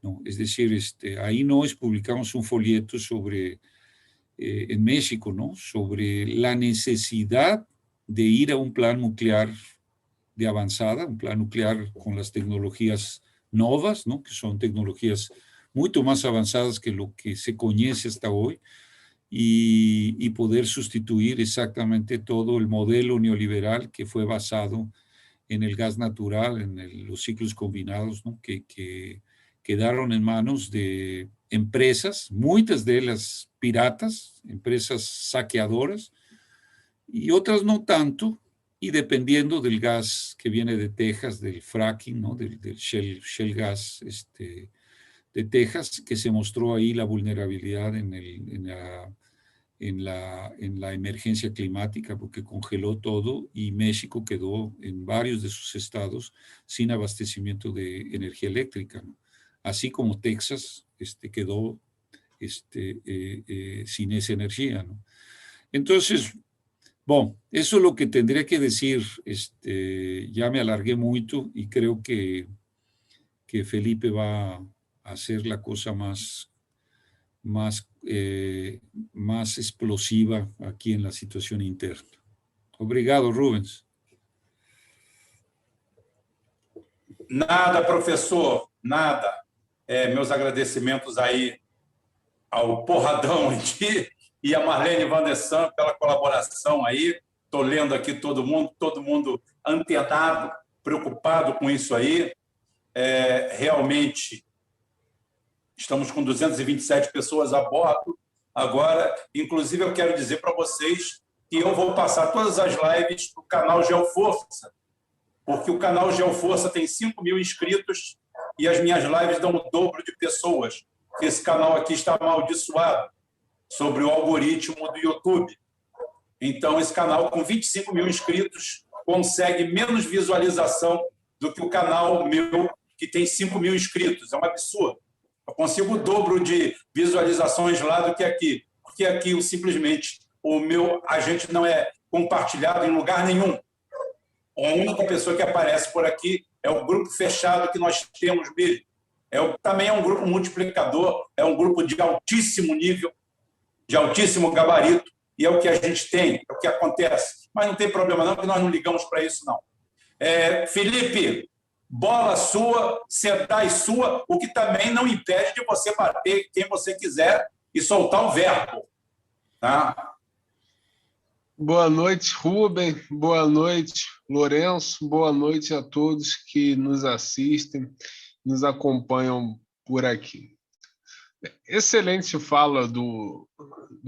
¿no? Es decir, ahí publicamos un folleto sobre, en México, ¿no?, sobre la necesidad de ir a un plan nuclear de avanzada, un plan nuclear con las tecnologías novas, ¿no?, que son tecnologías mucho más avanzadas que lo que se conoce hasta hoy, y poder sustituir exactamente todo el modelo neoliberal que fue basado en el gas natural, en los ciclos combinados, ¿no?, que quedaron en manos de empresas, muchas de ellas piratas, empresas saqueadoras, y otras no tanto, y dependiendo del gas que viene de Texas, del fracking, ¿no?, del shale gas de Texas, que se mostró ahí la vulnerabilidad en la emergencia climática, porque congeló todo y México quedó en varios de sus estados sin abastecimiento de energía eléctrica, ¿no? Así como Texas quedó sin esa energía, ¿no? Entonces, bueno, eso es lo que tendría que decir. Ya me alargué mucho y creo que Felipe va a hacer la cosa más explosiva aquí en la situación interna. Obrigado, Rubens. Nada, professor, nada. Meus agradecimentos aí ao Porradão aqui e a Marlene Van der Sam pela colaboração aí. Estou lendo aqui todo mundo antenado, preocupado com isso aí. Realmente, estamos com 227 pessoas a bordo agora. Inclusive, eu quero dizer para vocês que eu vou passar todas as lives para o canal Geoforça, porque o canal Geoforça tem 5.000 inscritos e as minhas lives dão o dobro de pessoas. Esse canal aqui está amaldiçoado sobre o algoritmo do YouTube. Então, esse canal, com 25.000 inscritos, consegue menos visualização do que o canal meu, que tem 5.000 inscritos. É um absurdo. Eu consigo o dobro de visualizações lá do que aqui, porque aqui simplesmente a gente não é compartilhado em lugar nenhum. A única pessoa que aparece por aqui é o grupo fechado que nós temos mesmo. Também é um grupo multiplicador, é um grupo de altíssimo nível, de altíssimo gabarito, e é o que a gente tem, é o que acontece. Mas não tem problema não, porque nós não ligamos para isso, não. Felipe, bola sua, sentar sua, o que também não impede de você bater quem você quiser e soltar o verbo. Tá? Boa noite, Rubem. Boa noite, Lourenço, boa noite a todos que nos assistem, nos acompanham por aqui. Excelente fala do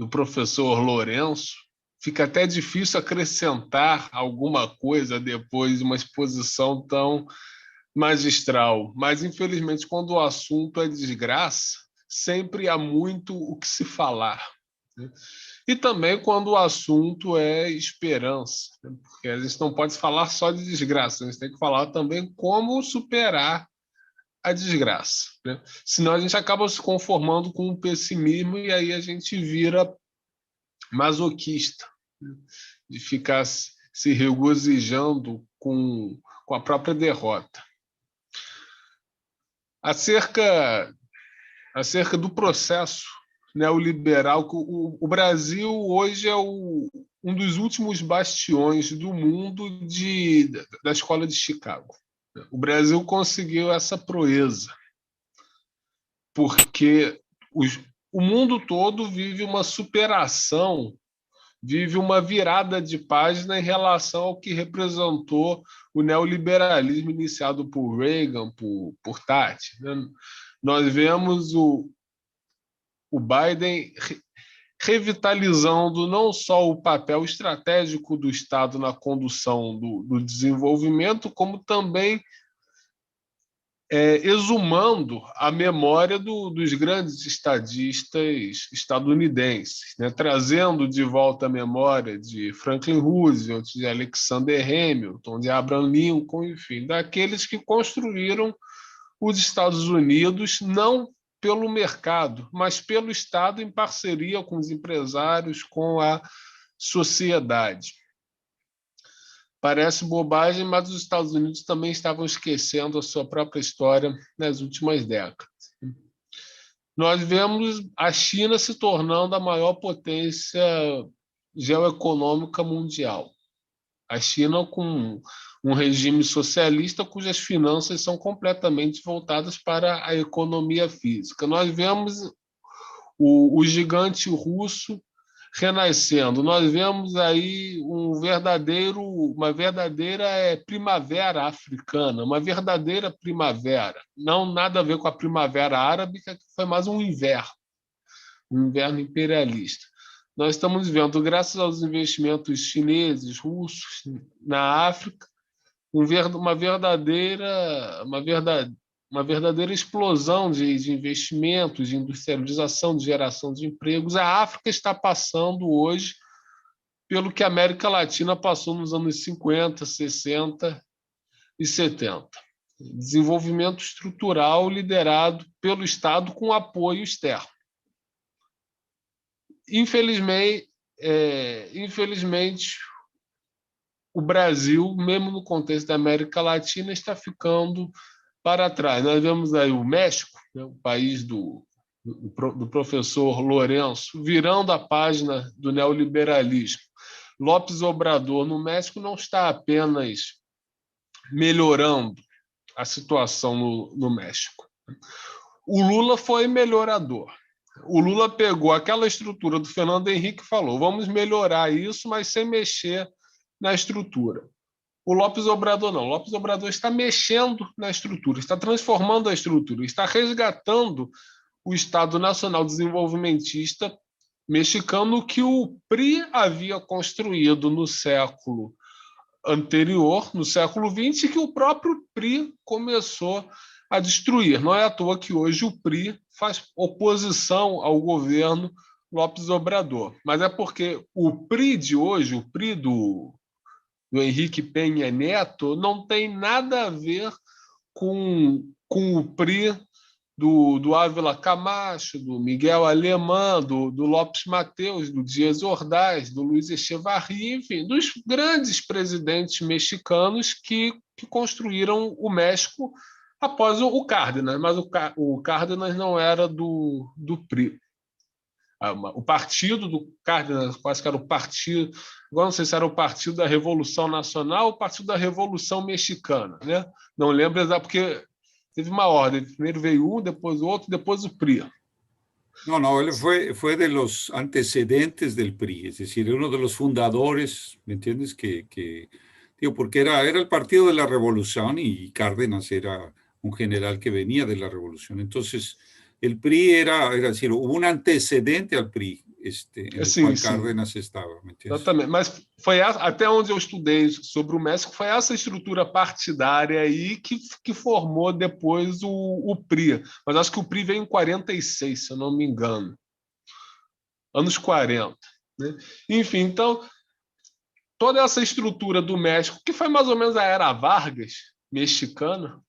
professor Lourenço. Fica até difícil acrescentar alguma coisa depois de uma exposição tão magistral. Mas, infelizmente, quando o assunto é desgraça, sempre há muito o que se falar. E também quando o assunto é esperança, porque a gente não pode falar só de desgraça, a gente tem que falar também como superar a desgraça, né? Senão a gente acaba se conformando com o pessimismo e aí a gente vira masoquista, né? De ficar se regozijando com a própria derrota. Acerca do processo neoliberal, o Brasil hoje é um dos últimos bastiões do mundo da Escola de Chicago. O Brasil conseguiu essa proeza, porque o mundo todo vive uma superação, vive uma virada de página em relação ao que representou o neoliberalismo iniciado por Reagan, por Thatcher, né? Nós vemos o Biden revitalizando não só o papel estratégico do Estado na condução do desenvolvimento, como também exumando a memória dos grandes estadistas estadunidenses, né? Trazendo de volta a memória de Franklin Roosevelt, de Alexander Hamilton, de Abraham Lincoln, enfim, daqueles que construíram os Estados Unidos não pelo mercado, mas pelo Estado em parceria com os empresários, com a sociedade. Parece bobagem, mas os Estados Unidos também estavam esquecendo a sua própria história nas últimas décadas. Nós vemos a China se tornando a maior potência geoeconômica mundial. A China com um regime socialista cujas finanças são completamente voltadas para a economia física. Nós vemos o gigante russo renascendo. Nós vemos aí uma verdadeira primavera africana, uma verdadeira primavera. Não nada a ver com a primavera árabe, que foi mais um inverno imperialista. Nós estamos vendo, graças aos investimentos chineses, russos na África, uma verdadeira explosão de investimentos, de industrialização, de geração de empregos. A África está passando hoje pelo que a América Latina passou nos anos 50, 60 e 70. Desenvolvimento estrutural liderado pelo Estado com apoio externo. Infelizmente, o Brasil, mesmo no contexto da América Latina, está ficando para trás. Nós vemos aí o México, né, o país do professor Lourenço, virando a página do neoliberalismo. López Obrador, no México, não está apenas melhorando a situação no México. O Lula foi melhorador. O Lula pegou aquela estrutura do Fernando Henrique e falou: vamos melhorar isso, mas sem mexer na estrutura. O López Obrador não. O López Obrador está mexendo na estrutura, está transformando a estrutura, está resgatando o Estado Nacional Desenvolvimentista mexicano que o PRI havia construído no século anterior, no século XX, que o próprio PRI começou a destruir. Não é à toa que hoje o PRI faz oposição ao governo López Obrador, mas é porque o PRI de hoje, o PRI do Henrique Peña Neto, não tem nada a ver com o PRI do Ávila Camacho, do Miguel Alemã, do Lopes Mateus, do Dias Ordaz, do Luiz Echevarría, enfim, dos grandes presidentes mexicanos que construíram o México após o Cárdenas, mas o Cárdenas não era do PRI. O partido do Cárdenas, quase que era o partido, agora não sei se era o Partido da Revolução Nacional ou o Partido da Revolução Mexicana, né? Não lembro exatamente, porque teve uma ordem, primeiro veio um, depois o outro, depois o PRI. No, él fue de los antecedentes del PRI, es decir, uno de los fundadores, ¿me entiendes? Que Digo, porque era el partido de la revolución y Cárdenas era un general que venía de la revolución. Entonces, el PRI era decir, hubo un antecedente al PRI, en el Sim, cual sim. Cárdenas estava, ¿me entiendes? Exatamente. Mas até onde eu estudei sobre o México, foi essa estrutura partidária aí que formou depois o PRI. Mas acho que o PRI veio em 46, se eu não me engano. Anos 40. Né? Enfim, então, toda essa estrutura do México, que foi mais ou menos a era Vargas, mexicana,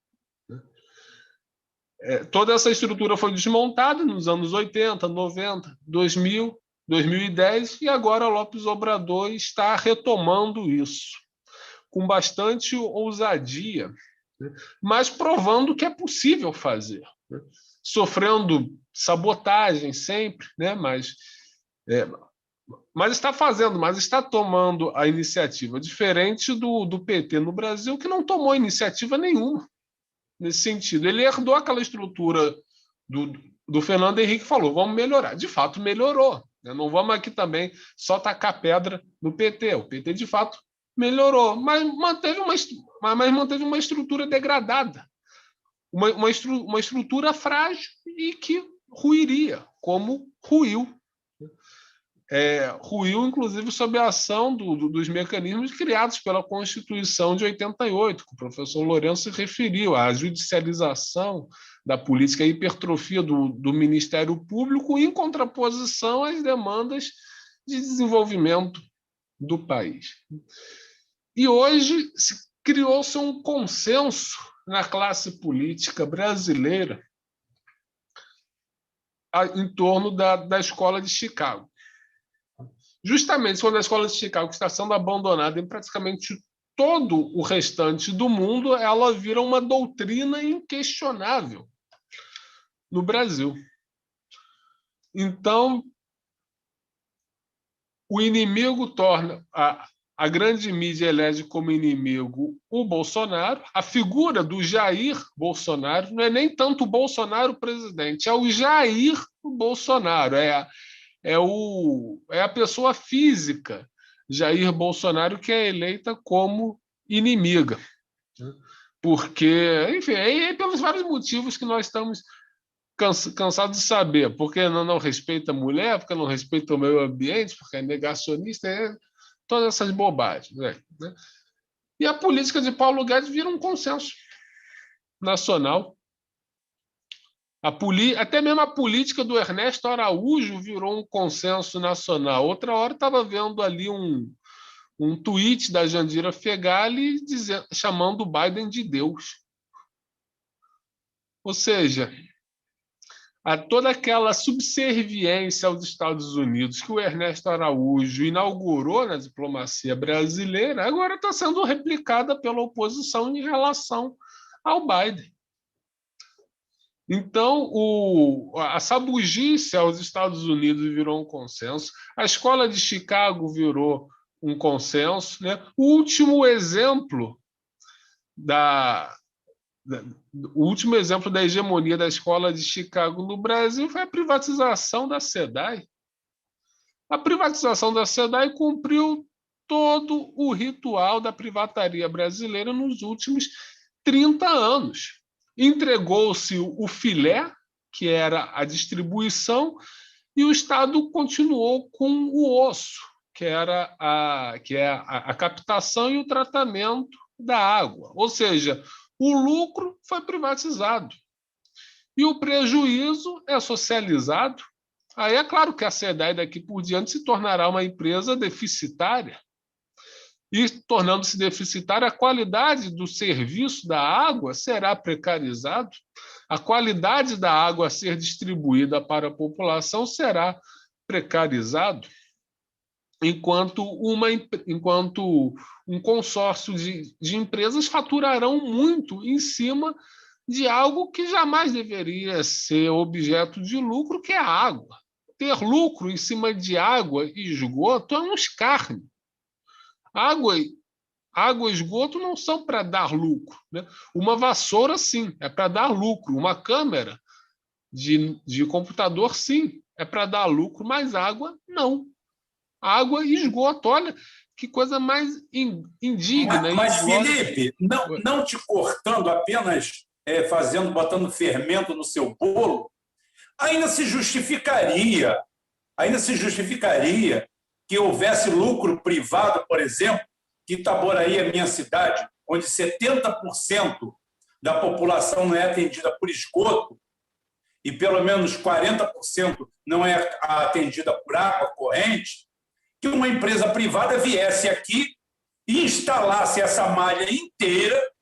toda essa estrutura foi desmontada nos anos 80, 90, 2000, 2010, e agora López Obrador está retomando isso com bastante ousadia, né? Mas provando que é possível fazer, né? Sofrendo sabotagem sempre, né? Mas está fazendo, mas está tomando a iniciativa, diferente do PT no Brasil, que não tomou iniciativa nenhuma nesse sentido. Ele herdou aquela estrutura do Fernando Henrique, falou, vamos melhorar. De fato, melhorou. Né? Não vamos aqui também só tacar pedra no PT. O PT, de fato, melhorou, mas manteve uma estrutura degradada, uma estrutura frágil e que ruiria, como ruiu. Ruiu, inclusive, sob a ação dos mecanismos criados pela Constituição de 88, que o professor Lourenço se referiu, à judicialização da política, a hipertrofia do Ministério Público, em contraposição às demandas de desenvolvimento do país. E hoje criou-se um consenso na classe política brasileira em torno da Escola de Chicago. Justamente quando a Escola de Chicago está sendo abandonada em praticamente todo o restante do mundo, ela vira uma doutrina inquestionável no Brasil. Então, o inimigo torna a grande mídia elege como inimigo o Bolsonaro, a figura do Jair Bolsonaro, não é nem tanto o Bolsonaro presidente, é o Jair Bolsonaro, é a pessoa física, Jair Bolsonaro, que é eleita como inimiga. Porque, enfim, pelos vários motivos que nós estamos cansados de saber. Porque não respeita a mulher, porque não respeita o meio ambiente, porque é negacionista, todas essas bobagens. Né? E a política de Paulo Guedes vira um consenso nacional. Até mesmo a política do Ernesto Araújo virou um consenso nacional. Outra hora estava vendo ali um tweet da Jandira Fegali chamando o Biden de Deus. Ou seja, toda aquela subserviência aos Estados Unidos que o Ernesto Araújo inaugurou na diplomacia brasileira, agora está sendo replicada pela oposição em relação ao Biden. Então, a sabugice aos Estados Unidos virou um consenso, a Escola de Chicago virou um consenso, né? O último exemplo da hegemonia da Escola de Chicago no Brasil foi a privatização da SEDAI. A privatização da SEDAI cumpriu todo o ritual da privataria brasileira nos últimos 30 anos. Entregou-se o filé, que era a distribuição, e o Estado continuou com o osso, que é a captação e o tratamento da água. Ou seja, o lucro foi privatizado e o prejuízo é socializado. Aí é claro que a SEDAI daqui por diante se tornará uma empresa deficitária. E, tornando-se deficitária, a qualidade do serviço da água será precarizada, a qualidade da água a ser distribuída para a população será precarizado, enquanto um consórcio de empresas faturarão muito em cima de algo que jamais deveria ser objeto de lucro, que é a água. Ter lucro em cima de água e esgoto é um escárnio. Água e esgoto não são para dar lucro, né? Uma vassoura, sim, é para dar lucro. Uma câmera de computador, sim, é para dar lucro, mas água, não. Água e esgoto. Olha, que coisa mais indigna. Mas Felipe, não te cortando, apenas botando fermento no seu bolo, ainda se justificaria que houvesse lucro privado, por exemplo, que Itaboraí é minha cidade, onde 70% da população não é atendida por esgoto e pelo menos 40% não é atendida por água corrente, que uma empresa privada viesse aqui e instalasse essa malha inteira,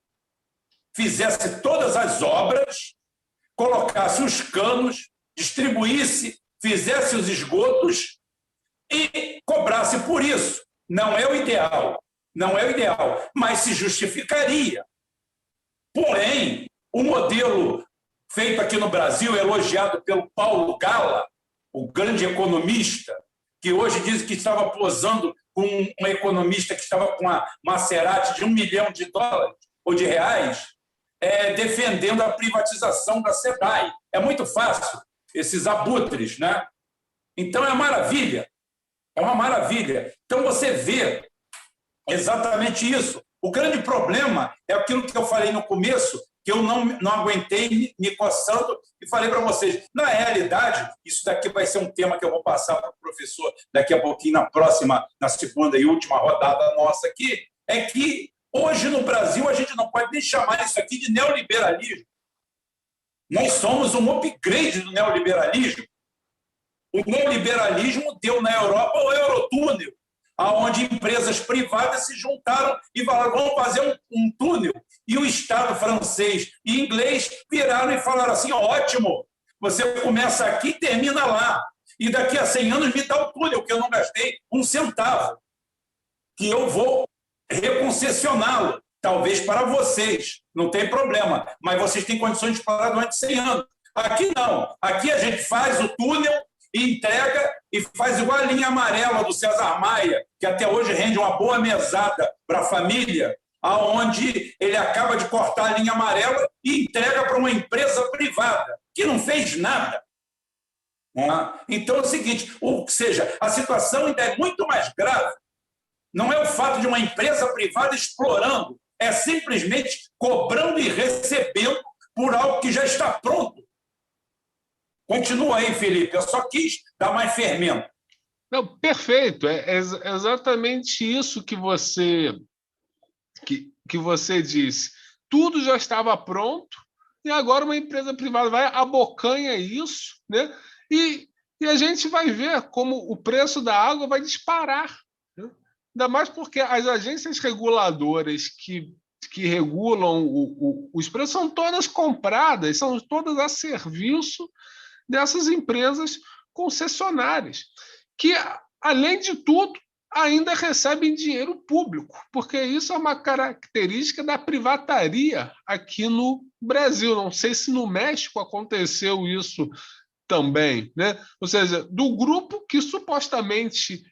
fizesse todas as obras, colocasse os canos, distribuísse, fizesse os esgotos e cobrasse por isso. Não é o ideal, mas se justificaria. Porém, o modelo feito aqui no Brasil, elogiado pelo Paulo Gala, o grande economista, que hoje diz que estava posando com um economista que estava com a Maserati de $1 milhão ou de reais, defendendo a privatização da SEDAI. É muito fácil, esses abutres, né? Então, é uma maravilha. Então, você vê exatamente isso. O grande problema é aquilo que eu falei no começo, que eu não aguentei me coçando e falei para vocês. Na realidade, isso daqui vai ser um tema que eu vou passar para o professor daqui a pouquinho, na segunda e última rodada nossa aqui, é que hoje no Brasil a gente não pode nem chamar isso aqui de neoliberalismo. Nós somos um upgrade do neoliberalismo. O neoliberalismo deu na Europa o Eurotúnel, onde empresas privadas se juntaram e falaram, vamos fazer um túnel. E o Estado francês e inglês viraram e falaram assim, ótimo, você começa aqui e termina lá. E daqui a 100 anos me dá o túnel, que eu não gastei um centavo, que eu vou reconcessioná-lo, talvez para vocês, não tem problema, mas vocês têm condições de explorar durante 100 anos. Aqui não, aqui a gente faz o túnel, entrega e faz igual a linha amarela do César Maia, que até hoje rende uma boa mesada para a família, aonde ele acaba de cortar a linha amarela e entrega para uma empresa privada, que não fez nada. Então é o seguinte, ou seja, a situação ainda é muito mais grave. Não é o fato de uma empresa privada explorando, é simplesmente cobrando e recebendo por algo que já está pronto. Continua aí, Felipe. Eu só quis dar mais fermento. Não, perfeito. É exatamente isso que você disse. Tudo já estava pronto e agora uma empresa privada vai abocanha isso, né? E a gente vai ver como o preço da água vai disparar, né? Ainda mais porque as agências reguladoras que regulam os preços são todas compradas, são todas a serviço dessas empresas concessionárias, que, além de tudo, ainda recebem dinheiro público, porque isso é uma característica da privataria aqui no Brasil. Não sei se no México aconteceu isso também, né? Ou seja, do grupo que supostamente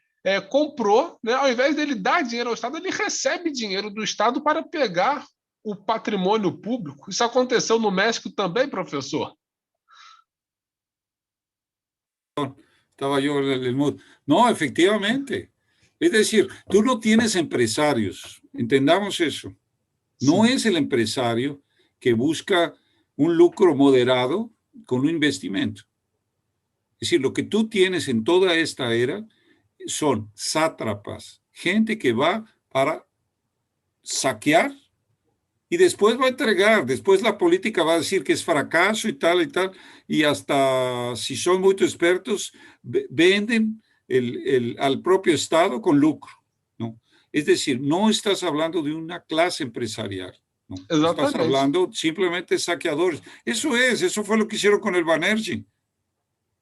comprou, né? Ao invés dele dar dinheiro ao Estado, ele recebe dinheiro do Estado para pegar o patrimônio público. Isso aconteceu no México também, professor? Estaba yo en el mood. No, efectivamente. Es decir, tú no tienes empresarios, entendamos eso. No es el empresario que busca un lucro moderado con un investimento. Es decir, lo que tú tienes en toda esta era son sátrapas, gente que va para saquear y después va a entregar, después la política va a decir que es fracaso y tal, y hasta si son muy expertos, venden al propio Estado con lucro, ¿no? Es decir, no estás hablando de una clase empresarial, ¿no? Estás hablando simplemente de saqueadores. Eso fue lo que hicieron con el Banerjee.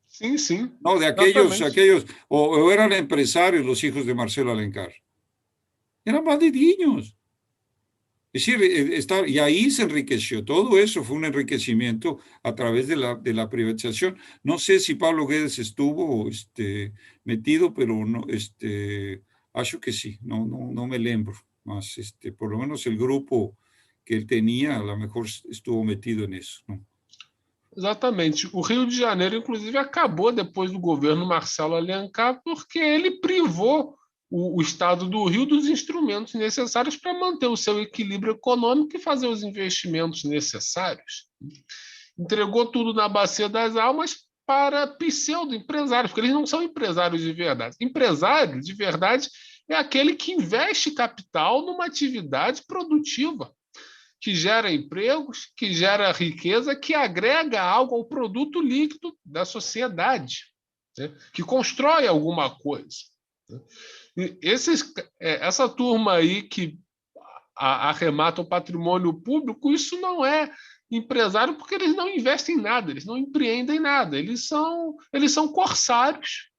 Sí, sí. No, de aquellos o eran empresarios los hijos de Marcelo Alencar. Eran bandidiños. Es decir, y ahí se enriqueció. Todo eso fue un enriquecimiento a través de la privatización. No sé si Pablo Guedes estuvo metido, pero no, acho que sí. No me lembro. Mas, por lo menos el grupo que él tenía, a lo mejor estuvo metido en eso, ¿no? Exatamente. O Rio de Janeiro, inclusive, acabou depois do governo Marcelo Alencar porque ele privou o Estado do Rio dos instrumentos necessários para manter o seu equilíbrio econômico e fazer os investimentos necessários. Entregou tudo na bacia das almas para pseudo-empresários, porque eles não são empresários de verdade. Empresário de verdade é aquele que investe capital numa atividade produtiva, que gera empregos, que gera riqueza, que agrega algo ao produto líquido da sociedade, né? Que constrói alguma coisa. Né? Essa turma aí que arremata o patrimônio público, isso não é empresário porque eles não investem em nada, eles não empreendem nada, eles são corsários.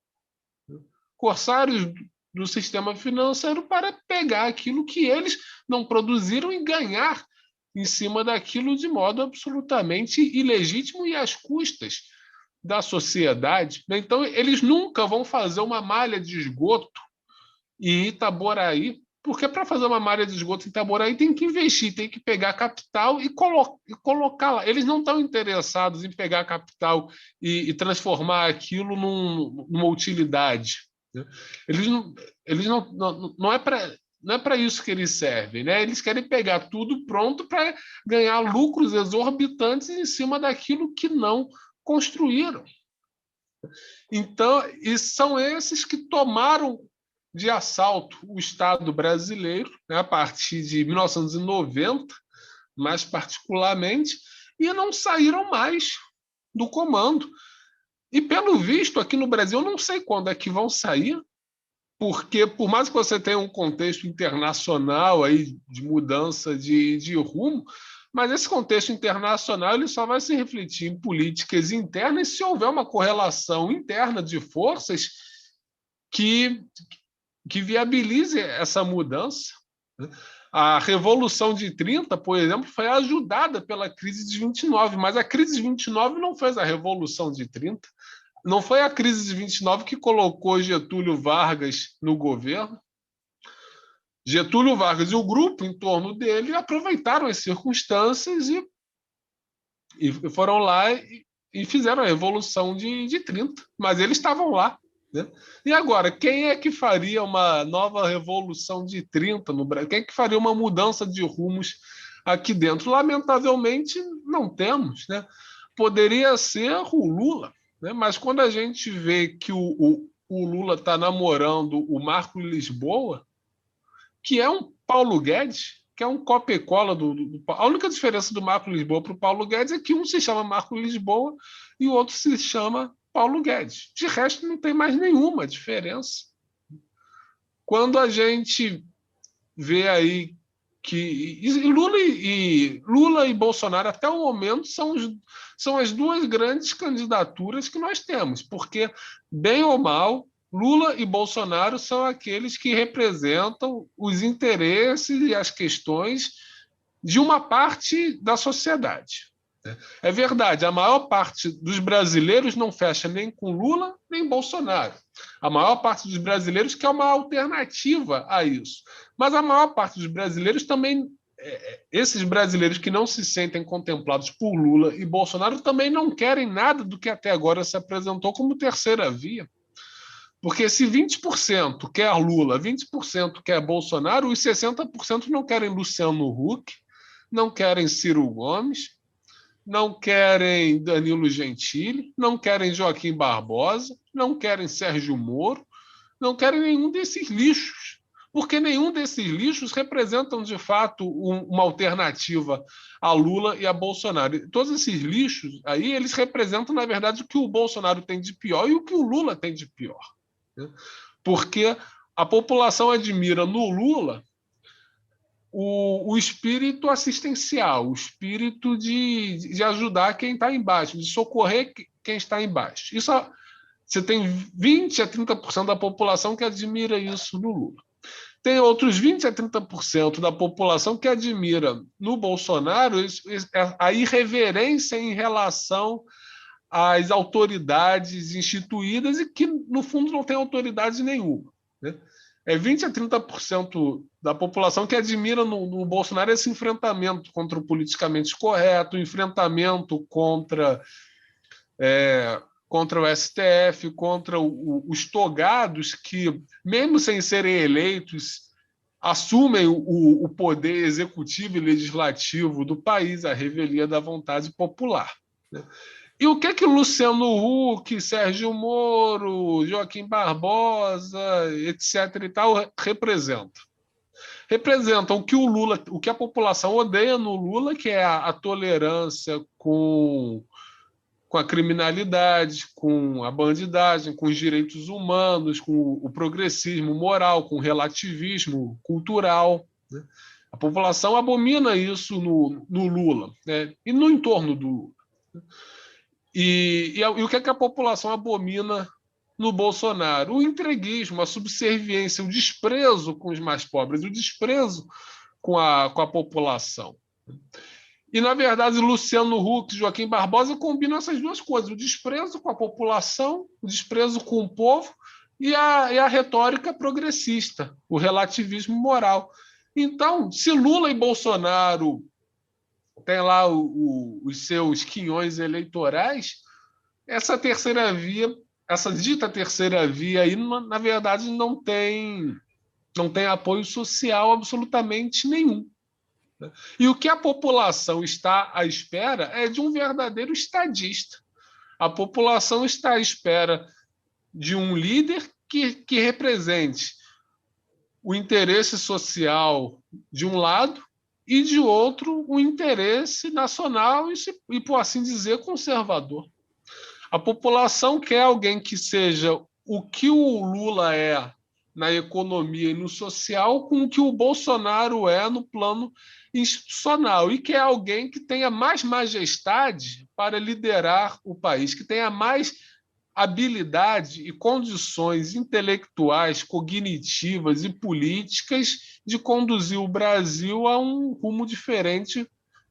Corsários do sistema financeiro para pegar aquilo que eles não produziram e ganhar em cima daquilo de modo absolutamente ilegítimo e às custas da sociedade. Então, eles nunca vão fazer uma malha de esgoto em Itaboraí, porque para fazer uma malha de esgoto em Itaboraí tem que investir, tem que pegar capital e colocar lá. Eles não estão interessados em pegar capital e transformar aquilo numa utilidade. Né? Não é para isso que eles servem, né? Eles querem pegar tudo pronto para ganhar lucros exorbitantes em cima daquilo que não construíram. Então, e são esses que tomaram de assalto o Estado brasileiro, né, a partir de 1990, mais particularmente, e não saíram mais do comando. E, pelo visto, aqui no Brasil, eu não sei quando é que vão sair, porque, por mais que você tenha um contexto internacional aí de mudança de rumo, mas esse contexto internacional ele só vai se refletir em políticas internas se houver uma correlação interna de forças que viabilize essa mudança. A Revolução de 30, por exemplo, foi ajudada pela crise de 29, mas a crise de 29 não fez a Revolução de 30. Não foi a crise de 29 que colocou Getúlio Vargas no governo. Getúlio Vargas e o grupo em torno dele aproveitaram as circunstâncias e foram lá e fizeram a Revolução de 30. Mas eles estavam lá. Né? E agora, quem é que faria uma nova Revolução de 30 no Brasil? Quem é que faria uma mudança de rumos aqui dentro? Lamentavelmente, não temos. Né? Poderia ser o Lula. Né? Mas quando a gente vê que o Lula está namorando o Marco Lisboa, que é um Paulo Guedes, que é um cópia e cola A única diferença do Marco Lisboa para o Paulo Guedes é que um se chama Marco Lisboa e o outro se chama Paulo Guedes. De resto, não tem mais nenhuma diferença. Quando a gente vê aí que Lula e Bolsonaro, até o momento, são as duas grandes candidaturas que nós temos, porque, bem ou mal, Lula e Bolsonaro são aqueles que representam os interesses e as questões de uma parte da sociedade. É verdade, a maior parte dos brasileiros não fecha nem com Lula nem Bolsonaro. A maior parte dos brasileiros quer uma alternativa a isso. Mas a maior parte dos brasileiros também, esses brasileiros que não se sentem contemplados por Lula e Bolsonaro também não querem nada do que até agora se apresentou como terceira via. Porque se 20% quer Lula, 20% quer Bolsonaro, os 60% não querem Luciano Huck, não querem Ciro Gomes, não querem Danilo Gentili, não querem Joaquim Barbosa, não querem Sérgio Moro, não querem nenhum desses lixos, porque nenhum desses lixos representam, de fato, uma alternativa a Lula e a Bolsonaro. E todos esses lixos aí, eles representam, na verdade, o que o Bolsonaro tem de pior e o que o Lula tem de pior. Né? Porque a população admira no Lula o espírito assistencial, o espírito de ajudar quem está embaixo, de socorrer quem está embaixo. Isso, você tem 20% a 30% da população que admira isso no Lula. Tem outros 20% a 30% da população que admira no Bolsonaro a irreverência em relação às autoridades instituídas e que, no fundo, não tem autoridade nenhuma. Né? É 20% a 30% da população que admira no Bolsonaro esse enfrentamento contra o politicamente correto, o enfrentamento contra contra o STF, contra os togados que, mesmo sem serem eleitos, assumem o poder executivo e legislativo do país, a revelia da vontade popular. E o que Luciano Huck, Sérgio Moro, Joaquim Barbosa, etc. e tal, representam? Representam o que a população odeia no Lula, que é a tolerância com a criminalidade, com a bandidagem, com os direitos humanos, com o progressismo moral, com o relativismo cultural. Né? A população abomina isso no Lula, né? E no entorno do Lula. E o que a população abomina no Bolsonaro? O entreguismo, a subserviência, o desprezo com os mais pobres, o desprezo com a população. E, na verdade, Luciano Huck e Joaquim Barbosa combinam essas duas coisas: o desprezo com a população, o desprezo com o povo e a retórica progressista, o relativismo moral. Então, se Lula e Bolsonaro têm lá os seus quinhões eleitorais, essa terceira via, essa dita terceira via aí, na verdade, não tem apoio social absolutamente nenhum. E o que a população está à espera é de um verdadeiro estadista. A população está à espera de um líder que represente o interesse social de um lado e, de outro, o interesse nacional e, por assim dizer, conservador. A população quer alguém que seja o que o Lula é na economia e no social, com o que o Bolsonaro é no plano institucional, e que é alguém que tenha mais majestade para liderar o país, que tenha mais habilidade e condições intelectuais, cognitivas e políticas de conduzir o Brasil a um rumo diferente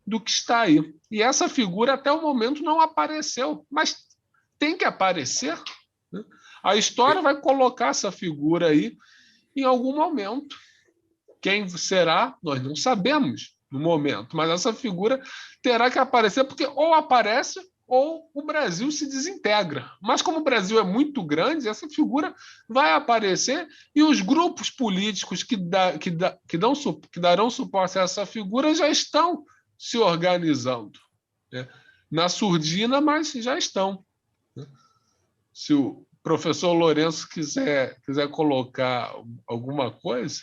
do que está aí. E essa figura, até o momento, não apareceu, mas tem que aparecer. Né? A história vai colocar essa figura aí em algum momento. Quem será, nós não sabemos no momento, mas essa figura terá que aparecer, porque ou aparece ou o Brasil se desintegra. Mas como o Brasil é muito grande, essa figura vai aparecer e os grupos políticos que darão suporte a essa figura já estão se organizando. Né? Na surdina, mas já estão. Se o professor Lourenço quiser colocar alguma coisa.